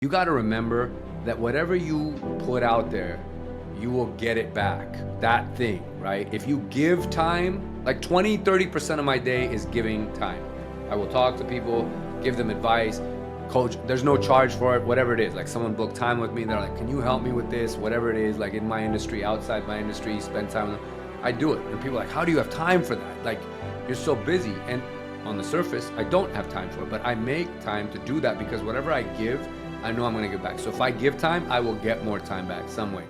You got to remember that whatever you put out there, you will get it back. That thing, right? If you give time, like 20-30% of my day is giving time. I will talk to people, give them advice, coach. There's no charge for it, whatever it is. Like someone booked time with me, they're like, can you help me with this? Whatever it is, like in my industry, outside my industry, spend time with them. I do it. And people are like, how do you have time for that? Like, you're so busy. And on the surface, I don't have time for it, but I make time to do that because whatever I give, I know I'm going to give back. So if I give time, I will get more time back some way.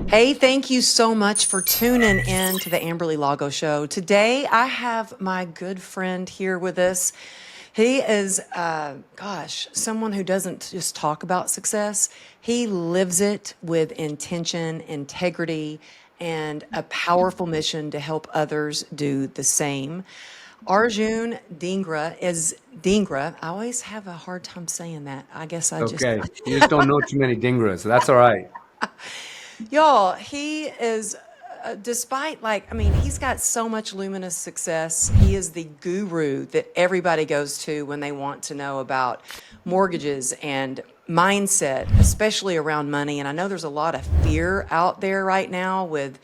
Hey, thank you so much for tuning in to the Amberly Lago Show. Today, I have my good friend here with us. He is, someone who doesn't just talk about success. He lives it with intention, integrity, and a powerful mission to help others do the same. Arjun Dhingra is Dhingra. I always have a hard time saying that. I guess I just Okay. You just don't know too many Dhingras, so that's all right. Y'all, he is, he's got so much luminous success. He is the guru that everybody goes to when they want to know about mortgages and mindset, especially around money. And I know there's a lot of fear out there right now with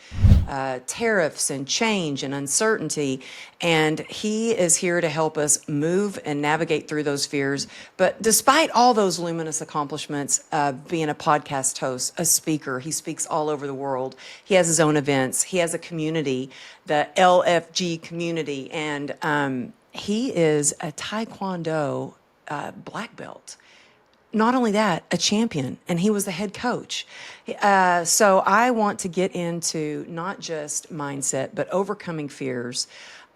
tariffs and change and uncertainty. And he is here to help us move and navigate through those fears. But despite all those luminous accomplishments, being a podcast host, a speaker, he speaks all over the world. He has his own events. He has a community, the LFG community. And he is a Taekwondo black belt. Not only that, a champion, and he was the head coach. So I want to get into not just mindset, but overcoming fears.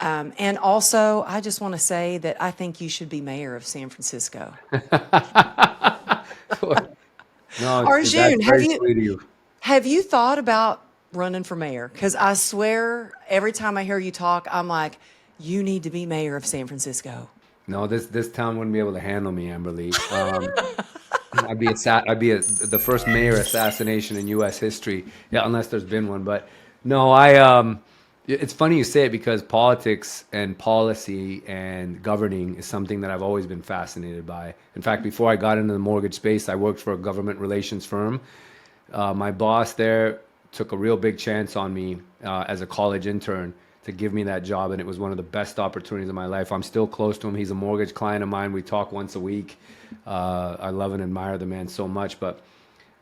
And also, I just want to say that I think you should be mayor of San Francisco. No, Arjun, that's very sweet of you. have you thought about running for mayor? Because I swear, every time I hear you talk, I'm like, you need to be mayor of San Francisco. No, this town wouldn't be able to handle me, Amberly. I'd be the first mayor assassination in U.S. history, yeah, unless there's been one. But no, it's funny you say it because politics and policy and governing is something that I've always been fascinated by. In fact, before I got into the mortgage space, I worked for a government relations firm. My boss there took a real big chance on me as a college intern to give me that job, and it was one of the best opportunities of my life. I'm still close to him. He's a mortgage client of mine. We talk once a week. I love and admire the man so much, but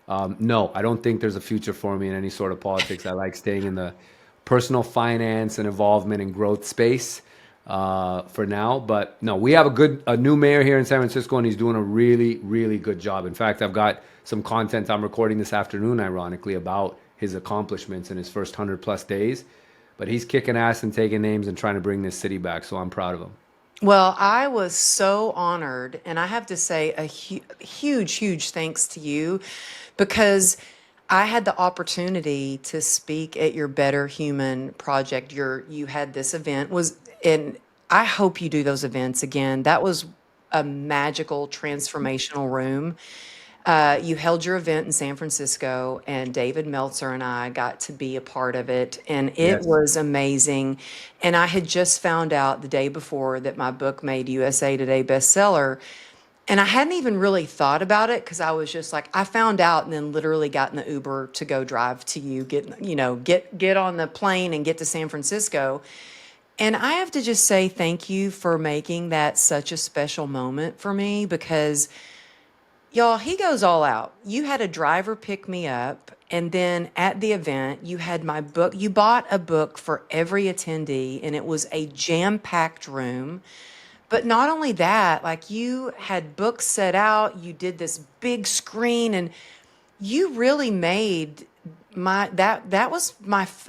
no, I don't think there's a future for me in any sort of politics. I like staying in the personal finance and involvement and growth space for now. But no, we have a new mayor here in San Francisco, and he's doing a really, really good job. In fact, I've got some content I'm recording this afternoon, ironically, about his accomplishments in his first 100+ days. But he's kicking ass and taking names and trying to bring this city back, so I'm proud of him. Well, I was so honored, and I have to say a huge, huge thanks to you because I had the opportunity to speak at your Better Human project. You had this event and I hope you do those events again. That was a magical, transformational room. You held your event in San Francisco, and David Meltzer and I got to be a part of it, and it Yes. was amazing. And I had just found out the day before that my book made USA Today bestseller, and I hadn't even really thought about it because I was just like, I found out and then literally got in the Uber to go drive to get on the plane and get to San Francisco. And I have to just say thank you for making that such a special moment for me because y'all, he goes all out. You had a driver pick me up, and then at the event, you had my book. You bought a book for every attendee, and it was a jam-packed room. But not only that, like you had books set out, you did this big screen, and you really made that was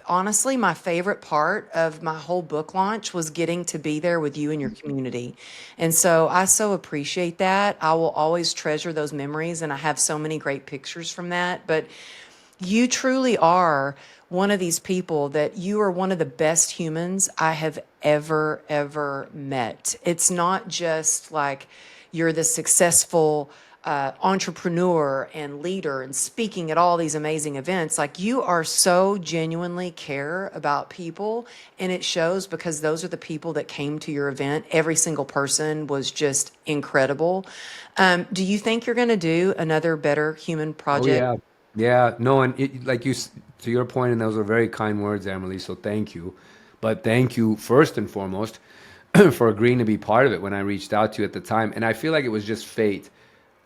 honestly my favorite part of my whole book launch was getting to be there with you and your community. And so I so appreciate that. I will always treasure those memories, and I have so many great pictures from that. But you truly are one of these people that you are one of the best humans I have ever met. It's not just like you're the successful entrepreneur and leader and speaking at all these amazing events. Like, you are so genuinely care about people, and it shows because those are the people that came to your event. Every single person was just incredible. Do you think you're going to do another Better Human Oh project? yeah, yeah. No, and like to your point, and those are very kind words, Emily. So thank you, but thank you first and foremost for agreeing to be part of it when I reached out to you at the time. And I feel like it was just fate,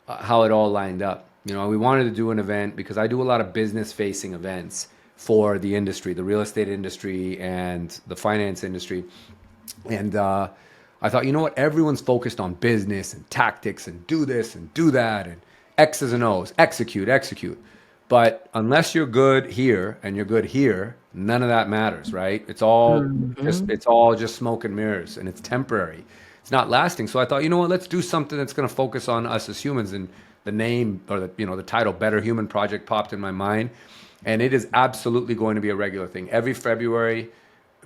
how it all lined up. You know, we wanted to do an event because I do a lot of business facing events for the industry, the real estate industry and the finance industry. And I thought, you know what? Everyone's focused on business and tactics and do this and do that and X's and O's, execute, execute. But unless you're good here and you're good here, none of that matters, right? Mhm. It's all just smoke and mirrors, and it's temporary. It's not lasting. So I thought, you know what? Let's do something that's going to focus on us as humans. And the name or the title, Better Human Project, popped in my mind, and it is absolutely going to be a regular thing every February,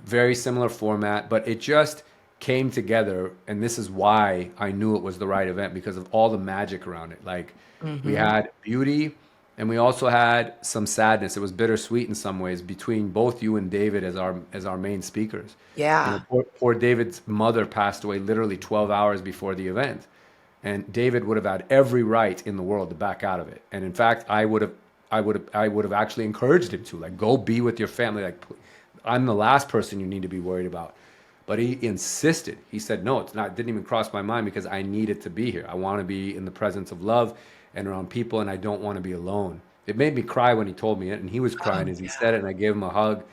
very similar format, but it just came together, and this is why I knew it was the right event because of all the magic around it. Like, we Mhm. had beauty, and we also had some sadness. It was bittersweet in some ways between both you and David as our main speakers. You know, Yeah. poor David's mother passed away literally 12 hours before the event, and David would have had every right in the world to back out of it. And in fact, I would have actually encouraged him to, like, go be with your family. Like, I'm the last person you need to be worried about. But he insisted. He said, no, it's not. It didn't even cross my mind because I needed to be here. I want to be in the presence of love and around people, and I don't want to be alone. It made me cry when he told me it, and he was Oh, crying as he yeah. said it, and I gave him a hug.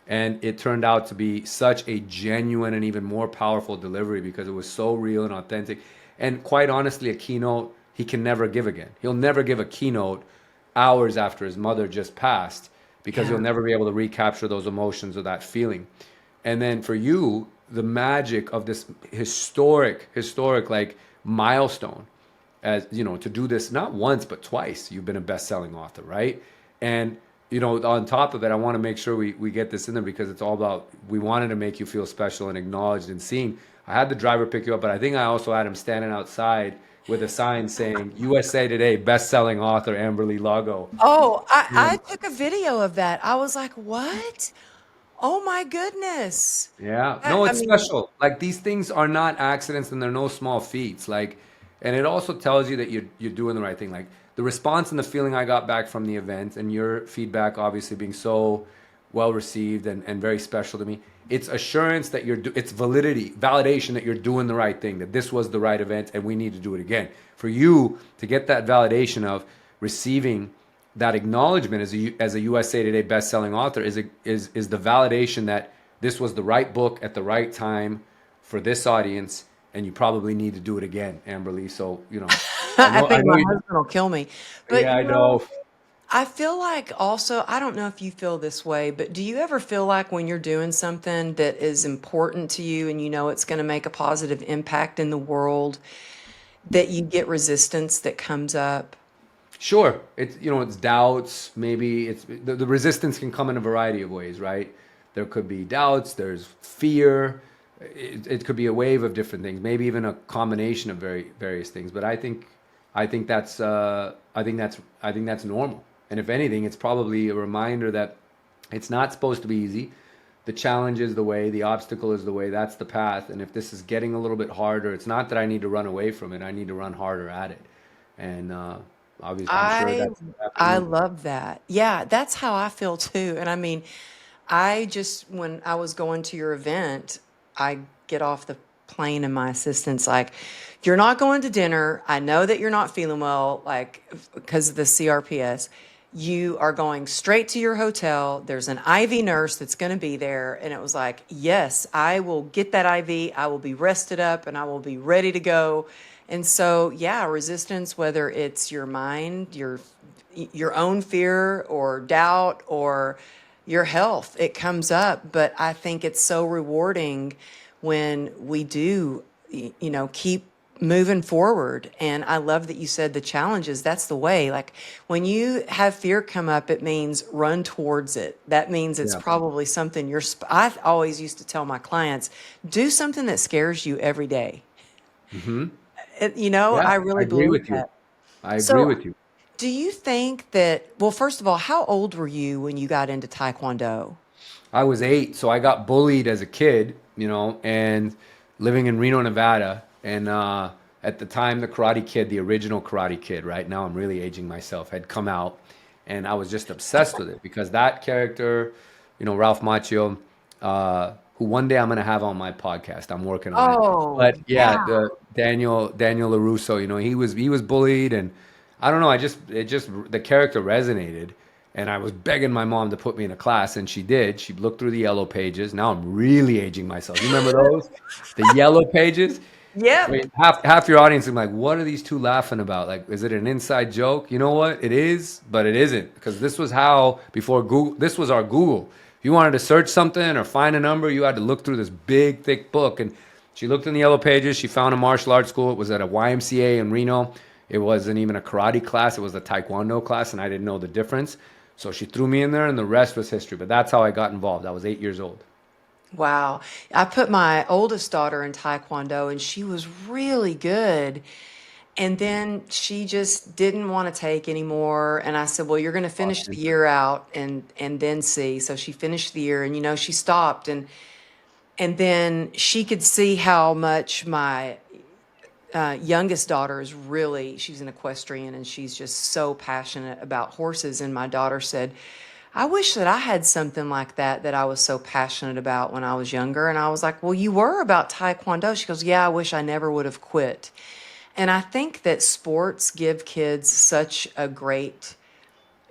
And it turned out to be such a genuine and even more powerful delivery because it was so real and authentic. And quite honestly, a keynote he can never give again. He'll never give a keynote hours after his mother just passed because he'll Yeah. never be able to recapture those emotions or that feeling. And then for you, the magic of this historic like milestone, as you know, to do this not once but twice. You've been a best-selling author, right? And you know, on top of it, I want to make sure we get this in there because it's all about, we wanted to make you feel special and acknowledged and seen. I had the driver pick you up, but I think I also had him standing outside with a sign saying USA Today best-selling author Amberly Lago. Oh, I And took a video of that. I was like, "What? Oh my goodness." yeah, no, I it's mean, special. Like, these things are not accidents and they're no small feats. Like, and it also tells you that you're doing the right thing. Like, the response and the feeling I got back from the event and your feedback obviously being so well received and very special to me. It's assurance that it's validity, validation that you're doing the right thing, that this was the right event and we need to do it again. For you to get that validation of receiving that acknowledgement as a USA Today best-selling author is the validation that this was the right book at the right time for this audience, and you probably need to do it again, Amberly. So, you know, I I think know my you. husband will kill me. But, Yeah, I know. I feel like also, I don't know if you feel this way, but do you ever feel like when you're doing something that is important to you and you know it's going to make a positive impact in the world, that you get resistance that comes up? Sure, it's it's doubts. Maybe the resistance can come in a variety of ways, right? There could be doubts. There's fear. It could be a wave of different things. Maybe even a combination of various things. But I think I think that's normal. And if anything, it's probably a reminder that it's not supposed to be easy. The challenge is the way. The obstacle is the way. That's the path. And if this is getting a little bit harder, it's not that I need to run away from it. I need to run harder at it. And obviously, I'm sure I that's what's I happening. love that. Yeah, that's how I feel too. And I mean, I just when I was going to your event, I get off the plane and my assistant's like, "You're not going to dinner. I know that you're not feeling well, like because of the CRPS. You are going straight to your hotel. There's an IV nurse that's going to be there." And it was like, "Yes, I will get that IV. I will be rested up and I will be ready to go." And so, yeah, resistance, whether it's your mind, your own fear or doubt or your health, it comes up. But I think it's so rewarding when we do, keep moving forward. And I love that you said the challenges, that's the way. Like, when you have fear come up, it means run towards it. That means it's Yeah. probably something I always used to tell my clients, do something that scares you every day. Hmm. It, Yeah, I I really agree believe with you. that. I agree So, with you. do you think that, well, first of all, how old were you when you got into Taekwondo? I was 8, so I got bullied as a kid, and living in Reno, Nevada. And at the time, the Karate Kid, the original Karate Kid, right now I'm really aging myself, had come out. And I was just obsessed with it because that character, Ralph Macchio, who one day I'm going to have on my podcast. I'm working on it. Oh, But yeah, yeah. Daniel LaRusso, he was bullied, and I don't know. The character resonated, and I was begging my mom to put me in a class, and she did. She looked through the yellow pages. Now I'm really aging myself. You remember those? The yellow pages. Yep. Wait, half your audience is like, what are these two laughing about? Like, is it an inside joke? You know what? It is, but it isn't, because this was how before Google. This was our Google. If you wanted to search something or find a number, you had to look through this big, thick book. And she looked in the yellow pages. She found a martial arts school. It was at a YMCA in Reno. It wasn't even a karate class. It was a Taekwondo class, and I didn't know the difference. So she threw me in there, and the rest was history. But that's how I got involved. I was 8 years old. Wow. I put my oldest daughter in Taekwondo and she was really good. And then she just didn't want to take anymore. And I said, well, you're going to finish the year out and then see. So she finished the year and, she stopped and then she could see how much my youngest daughter is really, she's an equestrian and she's just so passionate about horses. And my daughter said, I wish that I had something like that I was so passionate about when I was younger. And I was like, well, you were about Taekwondo. She goes, yeah, I wish I never would have quit. And I think that sports give kids such a great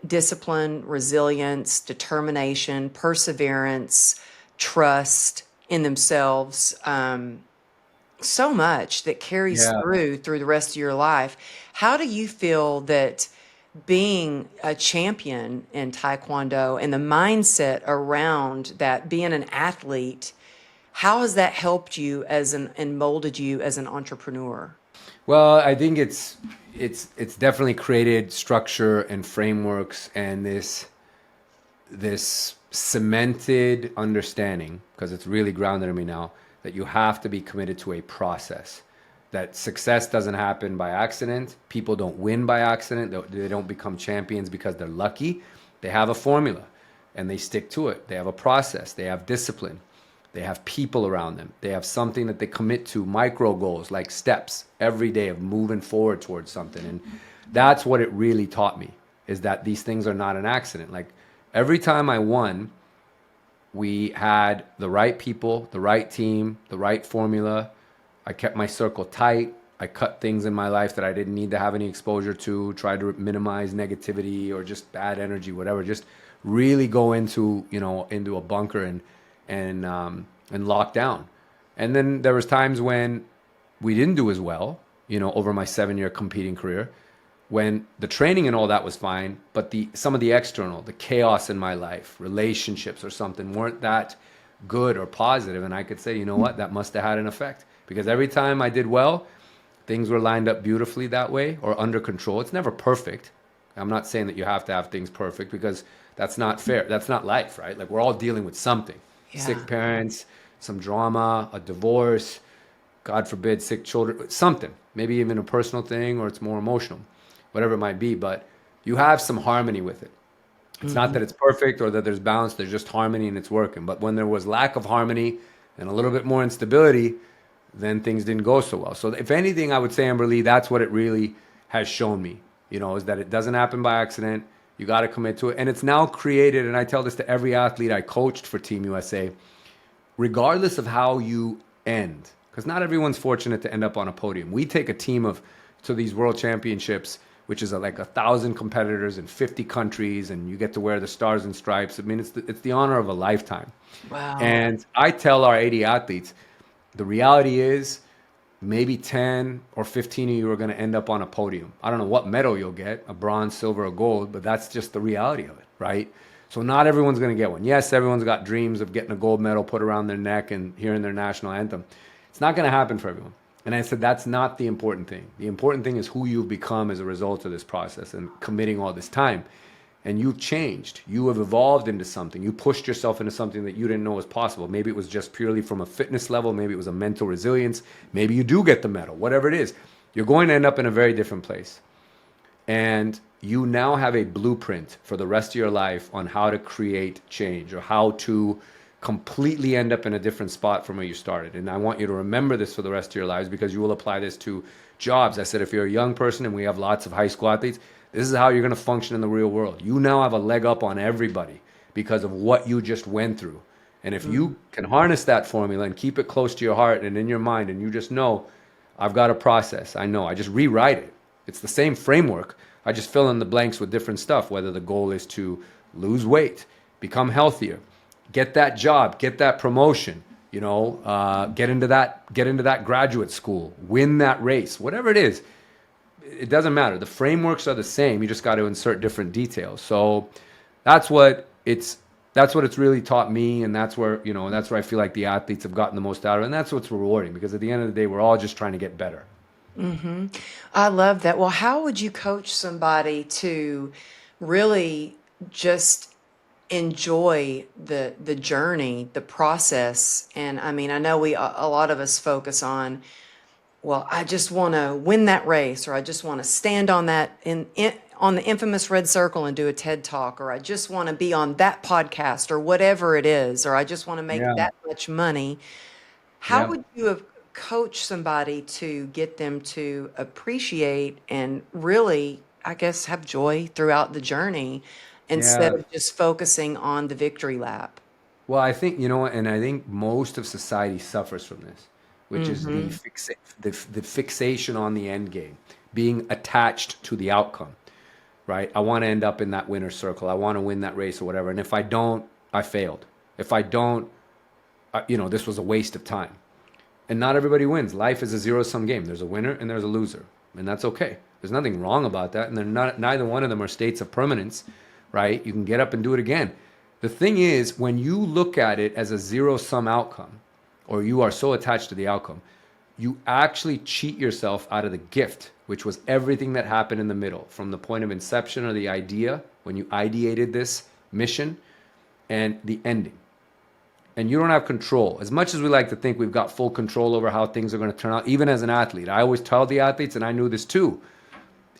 discipline, resilience, determination, perseverance, trust in themselves. So much that carries Yeah. through the rest of your life. How do you feel that being a champion in Taekwondo and the mindset around that, being an athlete, how has that helped you and molded you as an entrepreneur? Well, I think it's definitely created structure and frameworks and this cemented understanding, because it's really grounded in me now, that you have to be committed to a process. That success doesn't happen by accident. People don't win by accident. They don't become champions because they're lucky. They have a formula and they stick to it. They have a process. They have discipline. They have people around them. They have something that they commit to, micro goals, like steps every day of moving forward towards something. And that's what it really taught me, is that these things are not an accident. Like every time I won, we had the right people, the right team, the right formula. I kept my circle tight. I cut things in my life that I didn't need to have any exposure to, tried to minimize negativity or just bad energy, whatever. Just really go into a bunker and lock down. And then there was times when we didn't do as well, over my 7-year competing career, when the training and all that was fine, but some of the external, the chaos in my life, relationships or something, weren't that good or positive. And I could say, you know what, that must have had an effect. Because every time I did well, things were lined up beautifully that way or under control. It's never perfect. I'm not saying that you have to have things perfect, because that's not fair. That's not life, right? Like, we're all dealing with something. Yeah. Sick parents, some drama, a divorce, God forbid, sick children, something. Maybe even a personal thing, or it's more emotional, whatever it might be. But you have some harmony with it. It's not that it's perfect or that there's balance. There's just harmony and it's working. But when there was lack of harmony and a little bit more instability, then things didn't go so well. So if anything, I would say, Amberly, that's what it really has shown me, is that it doesn't happen by accident. You got to commit to it. And it's now created, and I tell this to every athlete I coached for Team USA, regardless of how you end, because not everyone's fortunate to end up on a podium. We take a team to these world championships, which is like 1,000 competitors in 50 countries, and you get to wear the stars and stripes. I mean, it's the honor of a lifetime. Wow. And I tell our 80 athletes, the reality is maybe 10 or 15 of you are going to end up on a podium. I don't know what medal you'll get, a bronze, silver, or gold, but that's just the reality of it, right? So not everyone's going to get one. Yes, everyone's got dreams of getting a gold medal put around their neck and hearing their national anthem. It's not going to happen for everyone. And I said, that's not the important thing. The important thing is who you've become as a result of this process and committing all this time. And you've changed. You have evolved into something. You pushed yourself into something that you didn't know was possible. Maybe it was just purely from a fitness level. Maybe it was a mental resilience. Maybe you do get the medal. Whatever it is, you're going to end up in a very different place. And you now have a blueprint for the rest of your life on how to create change or how to completely end up in a different spot from where you started. And I want you to remember this for the rest of your lives, because you will apply this to jobs. I said, if you're a young person, and we have lots of high school athletes, this is how you're going to function in the real world. You now have a leg up on everybody because of what you just went through. And if you can harness that formula and keep it close to your heart and in your mind, and you just know, I've got a process. I know. I just rewrite it. It's the same framework. I just fill in the blanks with different stuff, whether the goal is to lose weight, become healthier, get that job, get that promotion, get into that graduate school, win that race, whatever it is. It doesn't matter. The frameworks are the same. You just got to insert different details. So that's what it's really taught me, and that's where I feel like the athletes have gotten the most out of it, and that's what's rewarding, because at the end of the day, we're all just trying to get better. I love that. Well, how would you coach somebody to really just enjoy the journey, the process? And I mean, I know a lot of us focus on, well, I just want to win that race, or I just want to stand on that on the infamous red circle and do a TED talk, or I just want to be on that podcast, or whatever it is, or I just want to make Yeah. that much money. How Yeah. would you have coached somebody to get them to appreciate and really, I guess, have joy throughout the journey instead Yeah. of just focusing on the victory lap? Well, I think, and I think most of society suffers from this, which is the fixation on the end game, being attached to the outcome, right? I want to end up in that winner's circle. I want to win that race or whatever. And if I don't, I failed. If I don't, this was a waste of time. And not everybody wins. Life is a zero-sum game. There's a winner and there's a loser, and that's okay. There's nothing wrong about that, and neither one of them are states of permanence, right? You can get up and do it again. The thing is, when you look at it as a zero-sum outcome, or you are so attached to the outcome, you actually cheat yourself out of the gift, which was everything that happened in the middle, from the point of inception or the idea, when you ideated this mission, and the ending. And you don't have control. As much as we like to think we've got full control over how things are going to turn out, even as an athlete, I always tell the athletes, and I knew this too,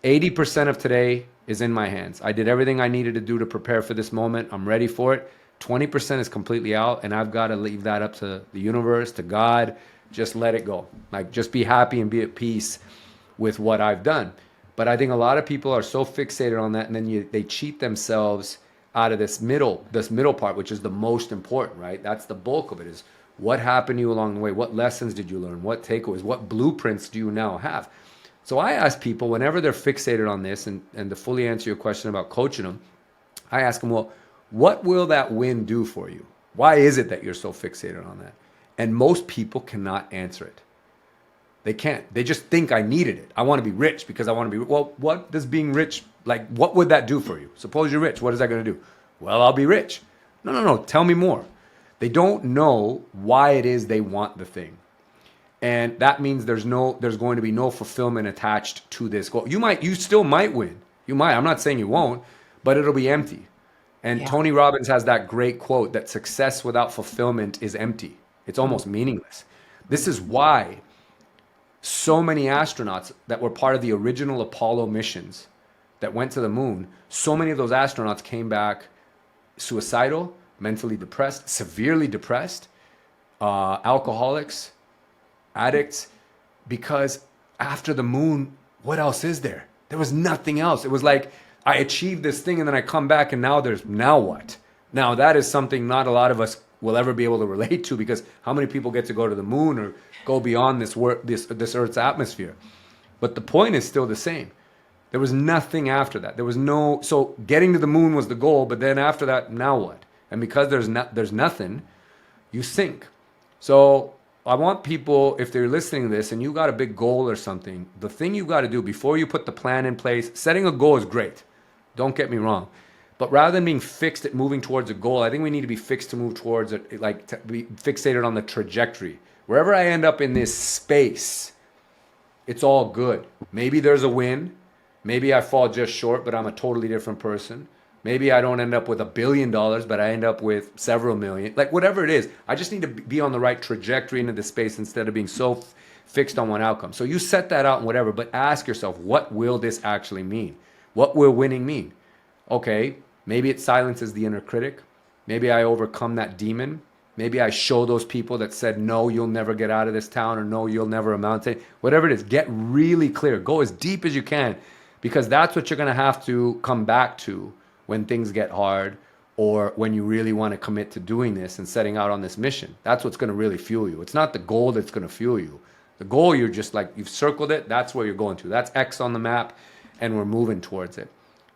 80% of today is in my hands. I did everything I needed to do to prepare for this moment. I'm ready for it. 20% is completely out, and I've got to leave that up to the universe, to God. Just let it go. Like, just be happy and be at peace with what I've done. But I think a lot of people are so fixated on that, and then they cheat themselves out of this middle part, which is the most important, right? That's the bulk of it, is what happened to you along the way? What lessons did you learn? What takeaways? What blueprints do you now have? So I ask people, whenever they're fixated on this, and to fully answer your question about coaching them, I ask them, well, what will that win do for you? Why is it that you're so fixated on that? And most people cannot answer it. They can't. They just think, I needed it. I want to be rich because I want to be, well, what does being rich, like, what would that do for you? Suppose you're rich. What is that going to do? Well, I'll be rich. No. Tell me more. They don't know why it is they want the thing. And that means there's going to be no fulfillment attached to this goal. You still might win. You might. I'm not saying you won't, but it'll be empty. And Yeah. Tony Robbins has that great quote that success without fulfillment is empty. It's almost meaningless. This is why so many astronauts that were part of the original Apollo missions that went to the moon, so many of those astronauts came back suicidal, mentally depressed, severely depressed, alcoholics, addicts, because after the moon, what else is there? There was nothing else. It was like, I achieved this thing and then I come back and now what? Now that is something not a lot of us will ever be able to relate to, because how many people get to go to the moon or go beyond this Earth's atmosphere? But the point is still the same. There was nothing after that. So getting to the moon was the goal, but then after that, now what? And because there's nothing, you sink. So I want people, if they're listening to this and you got a big goal or something, the thing you got to do before you put the plan in place, setting a goal is great. Don't get me wrong. But rather than being fixed at moving towards a goal, I think we need to be fixed to move towards it, like to be fixated on the trajectory. Wherever I end up in this space, it's all good. Maybe there's a win. Maybe I fall just short, but I'm a totally different person. Maybe I don't end up with $1 billion, but I end up with several million. Like, whatever it is, I just need to be on the right trajectory into this space instead of being so fixed on one outcome. So you set that out and whatever, but ask yourself, what will this actually mean? What will winning mean? Okay, maybe it silences the inner critic. Maybe I overcome that demon. Maybe I show those people that said, no, you'll never get out of this town, or no, you'll never amount to it. Whatever it is, get really clear. Go as deep as you can, because that's what you're going to have to come back to when things get hard, or when you really want to commit to doing this and setting out on this mission. That's what's going to really fuel you. It's not the goal that's going to fuel you. The goal, you're just like, you've circled it. That's where you're going to. That's X on the map, and we're moving towards it.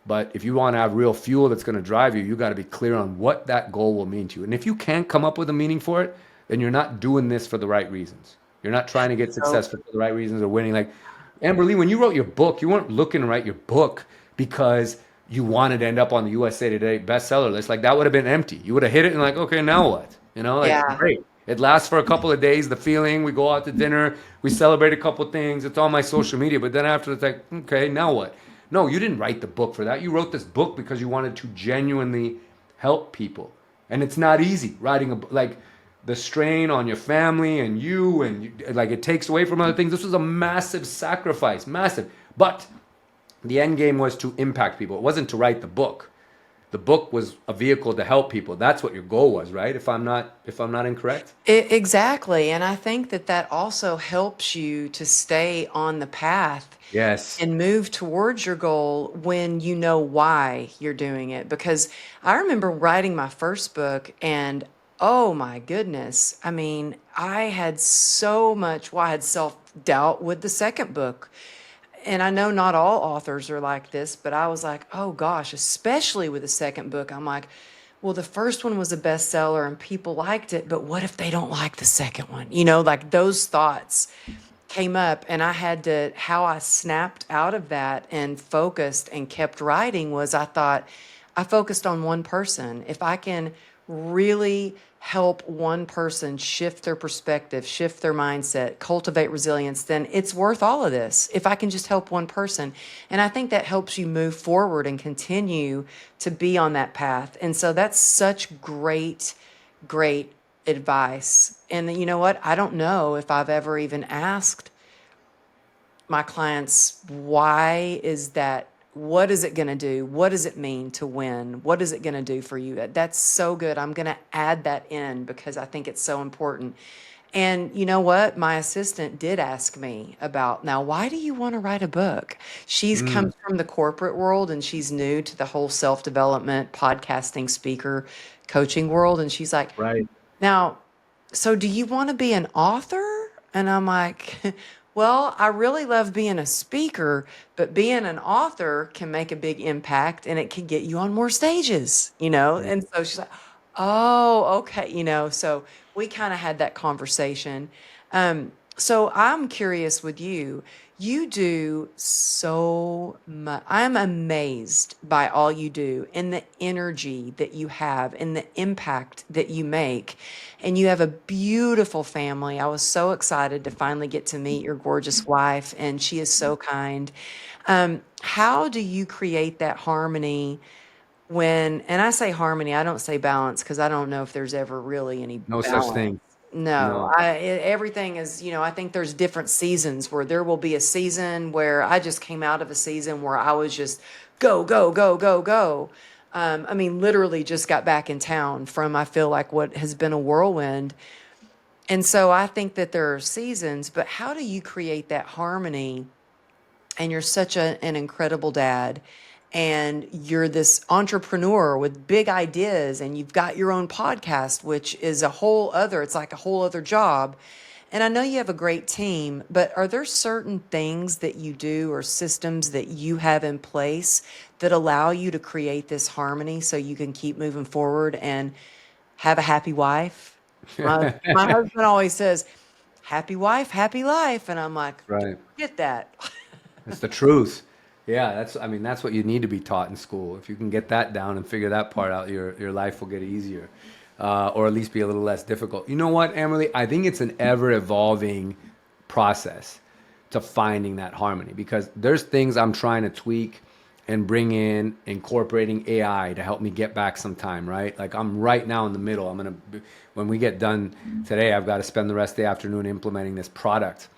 But if you want to have real fuel that's going to drive you, you got to be clear on what that goal will mean to you. And if you can't come up with a meaning for it, then you're not doing this for the right reasons. You're not trying to get successful for the right reasons or winning. Like, Amberly, when you wrote your book, you weren't looking to write your book because you wanted to end up on the USA Today bestseller list. Like, that would have been empty. You would have hit it and like, okay, now what? You know, like, Yeah. great. It lasts for a couple of days, the feeling. We go out to dinner, we celebrate a couple of things. It's on my social media. But then after, it's like, okay, now what? No, you didn't write the book for that. You wrote this book because you wanted to genuinely help people. And it's not easy writing a book. Like, the strain on your family and like, it takes away from other things. This was a massive sacrifice, massive. But the end game was to impact people. It wasn't to write the book. The book was a vehicle to help people. That's what your goal was, right? If I'm not incorrect. Exactly. And I think that that also helps you to stay on the path Yes. and move towards your goal when you know why you're doing it. Because I remember writing my first book, and oh my goodness, I mean, I had so much, well, I had self-doubt with the second book. And I know not all authors are like this, but I was like, oh gosh, especially with the second book, I'm like, well, the first one was a bestseller and people liked it, but what if they don't like the second one? You know, like those thoughts came up, and I had to, how I snapped out of that and focused and kept writing was, I thought, I focused on one person. If I can really help one person shift their perspective, shift their mindset, cultivate resilience, then it's worth all of this. If I can just help one person. And I think that helps you move forward and continue to be on that path. And so that's such great advice. And you know what? I don't know if I've ever even asked my clients, why is that? What is it going to do? What does it mean to win? What is it going to do for you? That's so good. I'm going to add that in because I think it's so important. And you know what? My assistant did ask me about, now, why do you want to write a book? She's Mm, comes from the corporate world, and she's new to the whole self-development, podcasting, speaker, coaching world. And she's like, right. now, so do you want to be an author? And I'm like, well, I really love being a speaker, but being an author can make a big impact and it can get you on more stages, you know? Right. And so she's like, oh, okay, you know, so we kind of had that conversation. So I'm curious with you. You do so much. I'm amazed by all you do and the energy that you have and the impact that you make. And you have a beautiful family. I was so excited to finally get to meet your gorgeous wife, and she is so kind. How do you create that harmony when, and I say harmony, I don't say balance because I don't know if there's ever really any No such balance. thing. No, No. everything is, you know, I think there's different seasons where there will be a season where I just came out of a season where I was just go, go, go, go, go. I mean, literally just got back in town from, I feel like, what has been a whirlwind. And so I think that there are seasons, but how do you create that harmony? And you're such an incredible dad, and you're this entrepreneur with big ideas, and you've got your own podcast, which is a whole other, it's like a whole other job. And I know you have a great team, but are there certain things that you do or systems that you have in place that allow you to create this harmony so you can keep moving forward and have a happy wife? My husband always says, happy wife, happy life. And I'm like, don't Right. forget that. It's the truth. Yeah, I mean, that's what you need to be taught in school. If you can get that down and figure that part out, your life will get easier, or at least be a little less difficult. You know what, Emily? I think it's an ever evolving process to finding that harmony, because there's things I'm trying to tweak and bring in, incorporating AI to help me get back some time, right? Like, I'm right now in the middle. When we get done today, I've got to spend the rest of the afternoon implementing this product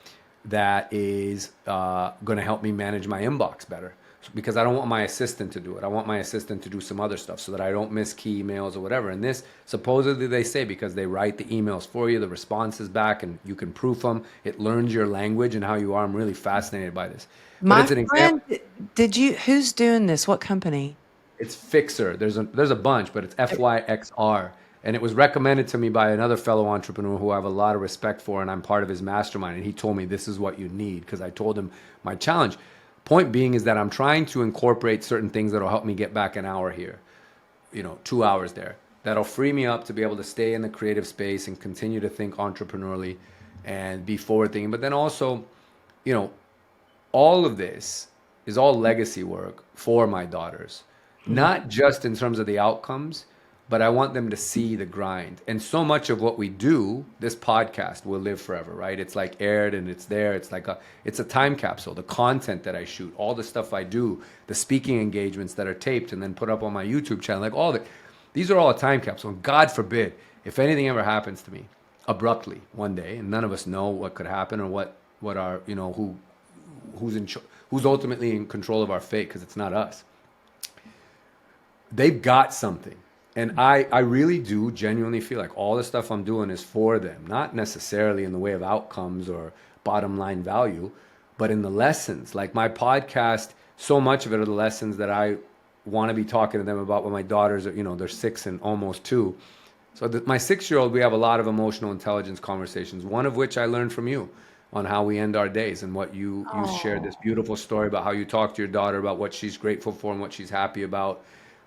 that is going to help me manage my inbox better. because I don't want my assistant to do it. I want my assistant to do some other stuff so that I don't miss key emails or whatever. And this, supposedly they say, because they write the emails for you, the responses back, and you can proof them. It learns your language and how you are. I'm really fascinated by this. But My it's an friend, example. who's doing this? What company? It's Fixer. There's a bunch, but it's FYXR. And it was recommended to me by another fellow entrepreneur who I have a lot of respect for, and I'm part of his mastermind. And he told me this is what you need because I told him my challenge. Point being is that I'm trying to incorporate certain things that'll help me get back an hour here, 2 hours there. That'll free me up to be able to stay in the creative space and continue to think entrepreneurially and be forward thinking. But then also, all of this is all legacy work for my daughters, not just in terms of the outcomes, but I want them to see the grind. And so much of what we do, this podcast will live forever, right? It's like aired and it's there. It's a time capsule. The content that I shoot, all the stuff I do, the speaking engagements that are taped and then put up on my YouTube channel, these are all a time capsule. And God forbid, if anything ever happens to me abruptly one day, and none of us know what could happen or what our, who's ultimately in control of our fate, because it's not us. They've got something. And I really do genuinely feel like all the stuff I'm doing is for them, not necessarily in the way of outcomes or bottom line value, but in the lessons. Like my podcast, so much of it are the lessons that I want to be talking to them about when my daughters are, they're 6 and almost 2. So my 6-year-old, we have a lot of emotional intelligence conversations, one of which I learned from you on how we end our days and what you shared this beautiful story about how you talk to your daughter about what she's grateful for and what she's happy about.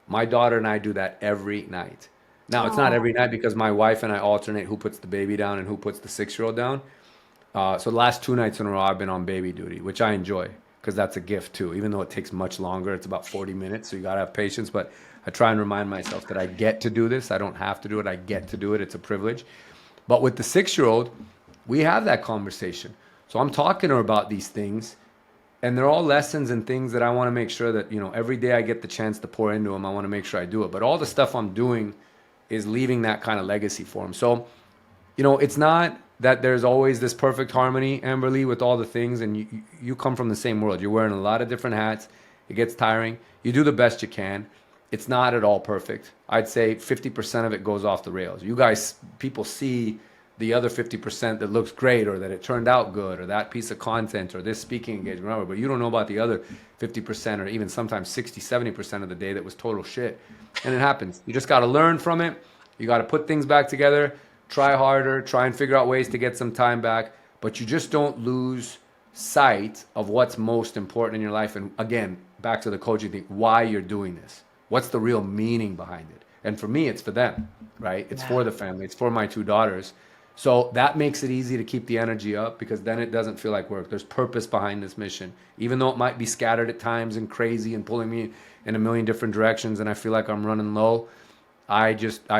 My daughter and I do that every night. Now, it's not every night because my wife and I alternate who puts the baby down and who puts the 6-year-old down. So the last 2 nights in a row, I've been on baby duty, which I enjoy because that's a gift too. Even though it takes much longer, it's about 40 minutes, so you got to have patience. But I try and remind myself that I get to do this. I don't have to do it. I get to do it. It's a privilege. But with the 6-year-old, we have that conversation. So I'm talking to her about these things. And they're all lessons and things that I want to make sure that, every day I get the chance to pour into them, I want to make sure I do it. But all the stuff I'm doing is leaving that kind of legacy for them. So, it's not that there's always this perfect harmony, Amberly, with all the things. And you come from the same world. You're wearing a lot of different hats. It gets tiring. You do the best you can. It's not at all perfect. I'd say 50% of it goes off the rails. You guys, people see the other 50% that looks great or that it turned out good or that piece of content or this speaking engagement, whatever, but you don't know about the other 50% or even sometimes 60, 70% of the day that was total shit. And it happens. You just got to learn from it. You got to put things back together, try harder, try and figure out ways to get some time back, but you just don't lose sight of what's most important in your life. And again, back to the coaching thing, why you're doing this. What's the real meaning behind it? And for me, it's for them, right? It's for the family. It's for my 2 daughters. So that makes it easy to keep the energy up because then it doesn't feel like work. There's purpose behind this mission, even though it might be scattered at times and crazy and pulling me in a million different directions and I feel like I'm running low. I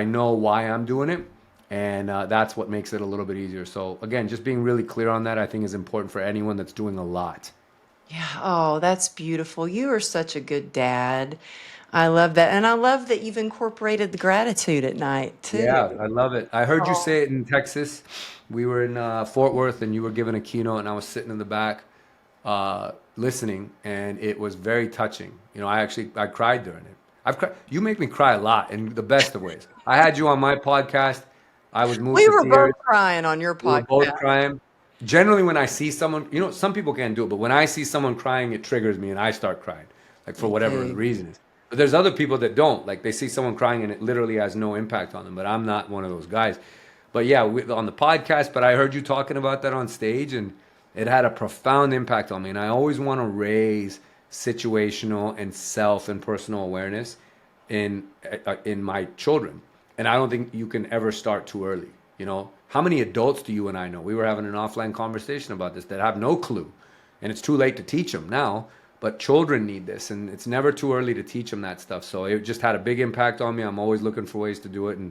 know why I'm doing it, and that's what makes it a little bit easier. So again, just being really clear on that, I think is important for anyone that's doing a lot. Yeah. Oh, that's beautiful. You are such a good dad. I love that. And I love that you've incorporated the gratitude at night Yeah, too. I love it. I heard you Oh, say it in Texas. We were in Fort Worth and you were giving a keynote and I was sitting in the back listening and it was very touching. I cried during it. I've cried. You make me cry a lot in the best of ways. I had you on my podcast. I was moved we to were tears. both crying on your We were both podcast. crying. Generally, when I see someone, some people can't do it, but when I see someone crying, it triggers me and I start crying, like for Me whatever the too. reason is. But there's other people that don't. Like they see someone crying and it literally has no impact on them. But I'm not one of those guys. But yeah, on the podcast, but I heard you talking about that on stage and it had a profound impact on me. And I always want to raise situational and self and personal awareness in my children. And I don't think you can ever start too early. How many adults do you and I know? We were having an offline conversation about this that have no clue, and it's too late to teach them now. But children need this, and it's never too early to teach them that stuff. So it just had a big impact on me. I'm always looking for ways to do it, and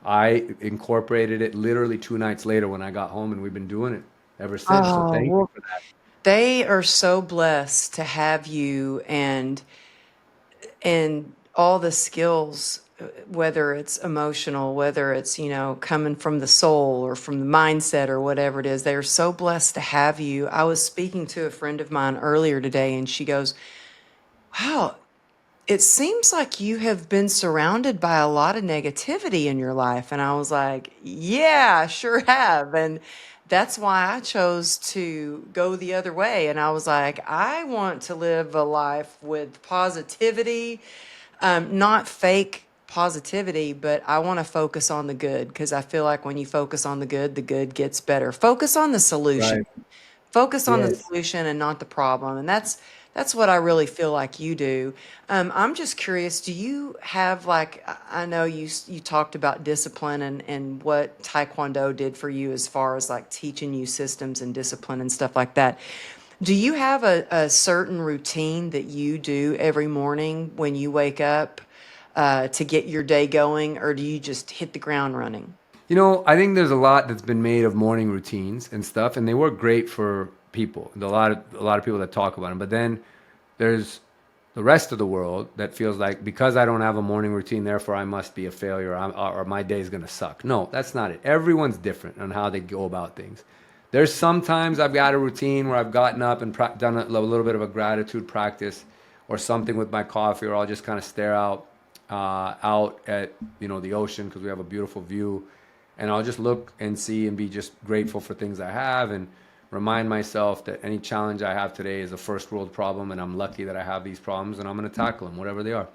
I incorporated it literally 2 nights later when I got home, and we've been doing it ever since. So Oh, thank you well, for that. they are so blessed to have you and all the skills, whether it's emotional, whether it's, coming from the soul or from the mindset or whatever it is, they are so blessed to have you. I was speaking to a friend of mine earlier today and she goes, wow, it seems like you have been surrounded by a lot of negativity in your life. And I was like, yeah, I sure have. And that's why I chose to go the other way. And I was like, I want to live a life with positivity, not fake positivity, but I want to focus on the good because I feel like when you focus on the good gets better. Focus on the solution. Right. Focus on the Yes. solution and not the problem, and that's what I really feel like you do. I'm just curious, do you have like I know you talked about discipline and what Taekwondo did for you as far as like teaching you systems and discipline and stuff like that. Do you have a certain routine that you do every morning when you wake up to get your day going, or do you just hit the ground running? I think there's a lot that's been made of morning routines and stuff, and they work great for people. A lot of people that talk about them, but then there's the rest of the world that feels like because I don't have a morning routine, therefore I must be a failure, or my day is gonna suck. No, that's not it. Everyone's different on how they go about things. There's sometimes I've got a routine where I've gotten up and done a little bit of a gratitude practice or something with my coffee, or I'll just kind of stare out at the ocean because we have a beautiful view, and I'll just look and see and be just grateful for things I have and remind myself that any challenge I have today is a first world problem and I'm lucky that I have these problems and I'm going to tackle them, whatever they are.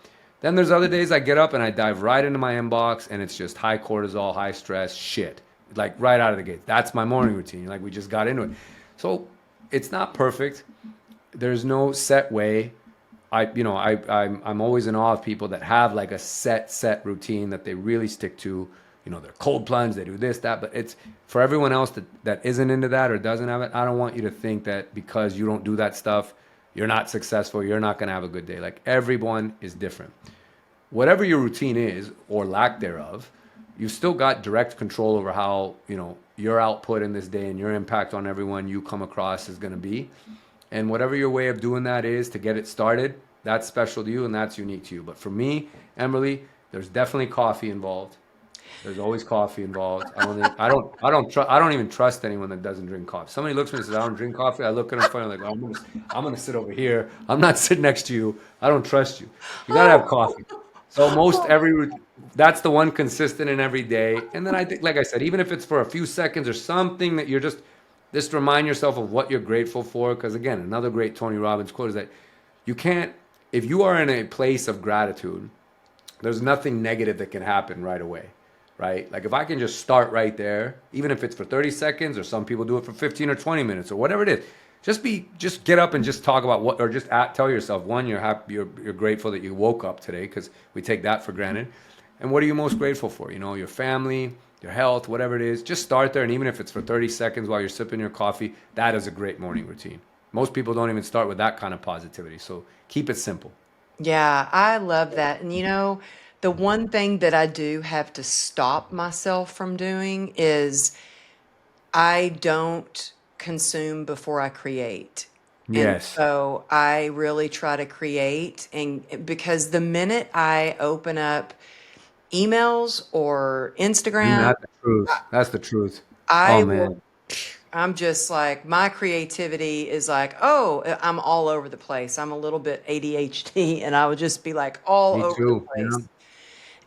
Then there's other days I get up and I dive right into my inbox and it's just high cortisol, high stress shit, like right out of the gate. That's my morning routine. Like we just got into it. So it's not perfect. There's no set way. I'm always in awe of people that have like a set routine that they really stick to. They're cold plunge, they do this, that, but it's for everyone else that isn't into that or doesn't have it. I don't want you to think that because you don't do that stuff, you're not successful, you're not going to have a good day. Like everyone is different. Whatever your routine is or lack thereof, you've still got direct control over how, your output in this day and your impact on everyone you come across is going to be. And whatever your way of doing that is to get it started, that's special to you and that's unique to you. But for me, Amberly, there's definitely coffee involved. There's always coffee involved. I don't even trust anyone that doesn't drink coffee. Somebody looks at me and says, I don't drink coffee. I look at them funny, like, I'm gonna sit over here. I'm not sitting next to you. I don't trust you. You gotta have coffee. So that's the one consistent in every day. And then I think, like I said, even if it's for a few seconds or something that you're just remind yourself of what you're grateful for. Because again, another great Tony Robbins quote is that you can't, if you are in a place of gratitude, there's nothing negative that can happen right away, right? Like if I can just start right there, even if it's for 30 seconds or some people do it for 15 or 20 minutes or whatever it is, just get up and just talk about what, or just tell yourself, one, you're happy, you're grateful that you woke up today because we take that for granted. And what are you most grateful for? Your family, your health, whatever it is, just start there. And even if it's for 30 seconds while you're sipping your coffee, that is a great morning routine. Most people don't even start with that kind of positivity. So keep it simple. Yeah, I love that. And the one thing that I do have to stop myself from doing is I don't consume before I create. And Yes. so I really try to create, and because the minute I open up emails or Instagram, That's the truth. That's the truth. Oh I will man. I'm just like my creativity is like, oh, I'm all over the place. I'm a little bit ADHD and I would just be like all Me over the too. Yeah. place.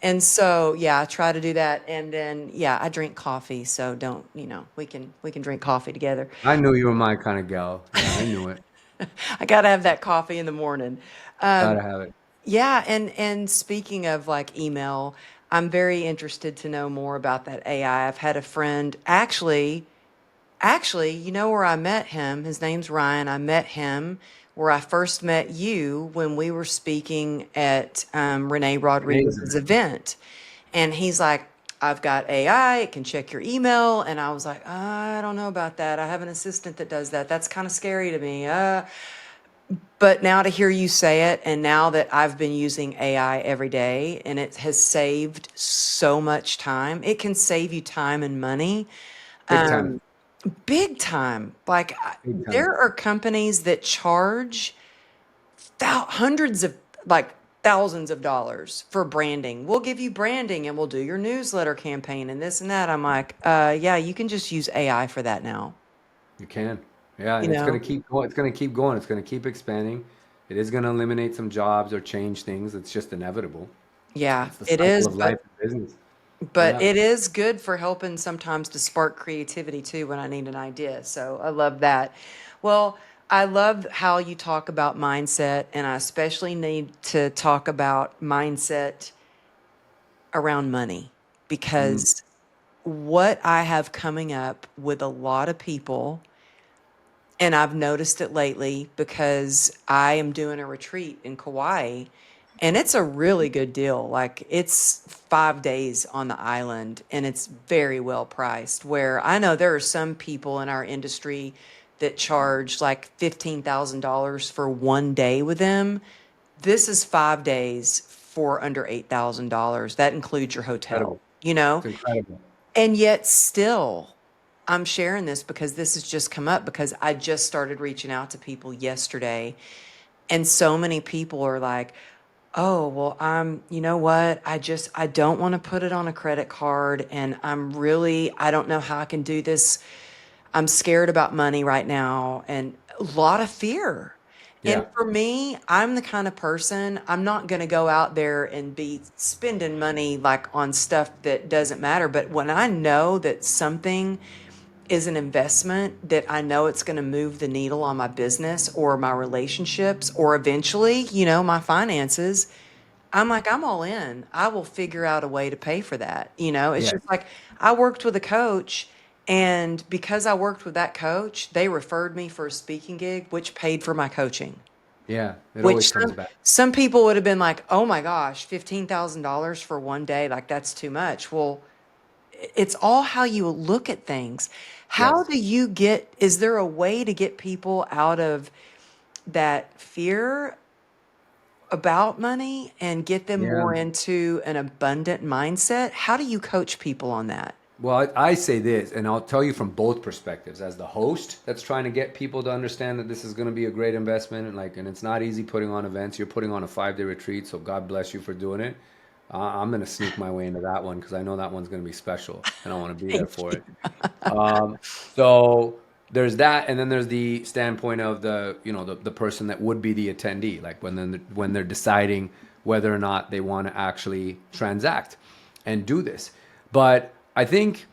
And so, yeah, I try to do that. And then, yeah, I drink coffee. So don't, we can drink coffee together. I knew you were my kind of gal. Yeah, I knew it. I got to have that coffee in the morning. Um, Gotta have it. yeah, and speaking of like email, I'm very interested to know more about that AI. I've had a friend actually, you know where I met him? His name's Ryan. I met him where I first met you when we were speaking at Renee Rodriguez's Amazing. event. And he's like, I've got AI, it can check your email. And I was like, I don't know about that. I have an assistant that does that. That's kind of scary to me. But now to hear you say it, and now that I've been using AI every day and it has saved so much time, it can save you time and money. Big time. Um, Big time. Like Big time. there are companies that charge hundreds of like thousands of dollars for branding. We'll give you branding and we'll do your newsletter campaign and this and that. I'm like, yeah, you can just use AI for that now. You can. Yeah, You and it's gonna know? keep going. It's gonna keep going. It's gonna keep expanding. It is going to eliminate some jobs or change things. It's just inevitable. Yeah, It's the it cycle is, of life and business. but Yeah. it is good for helping sometimes to spark creativity too when I need an idea. So I love that. Well, I love how you talk about mindset, and I especially need to talk about mindset around money Mm, because what I have coming up with a lot of people, and I've noticed it lately because I am doing a retreat in Kauai, and it's a really good deal. Like it's 5 days on the island and it's very well priced. Where I know there are some people in our industry that charge like $15,000 for 1 day with them. This is 5 days for under $8,000. That includes your hotel, incredible. you know? It's incredible. And yet still, I'm sharing this because this has just come up because I just started reaching out to people yesterday. And so many people are like, oh, well, you know what? I don't want to put it on a credit card. And I don't know how I can do this. I'm scared about money right now and a lot of fear. And Yeah. for me, I'm the kind of person, I'm not going to go out there and be spending money like on stuff that doesn't matter. But when I know that something is an investment that I know it's going to move the needle on my business or my relationships or eventually, my finances, I'm like, I'm all in. I will figure out a way to pay for that. It's Yes. just like I worked with a coach, and because I worked with that coach, they referred me for a speaking gig, which paid for my coaching. Yeah. It always Which comes back. some people would have been like, oh my gosh, $15,000 for 1 day, like that's too much. Well, it's all how you look at things. How Yes. do you is there a way to get people out of that fear about money and get them Yeah. more into an abundant mindset? How do you coach people on that? Well, I say this, and I'll tell you from both perspectives. As the host that's trying to get people to understand that this is going to be a great investment, and it's not easy putting on events. You're putting on a 5-day retreat, so God bless you for doing it. I'm going to sneak my way into that one because I know that one's going to be special, and I want to be there Thank for you. it. So there's that, and then there's the standpoint of the person that would be the attendee, like when they're deciding whether or not they want to actually transact and do this. But I think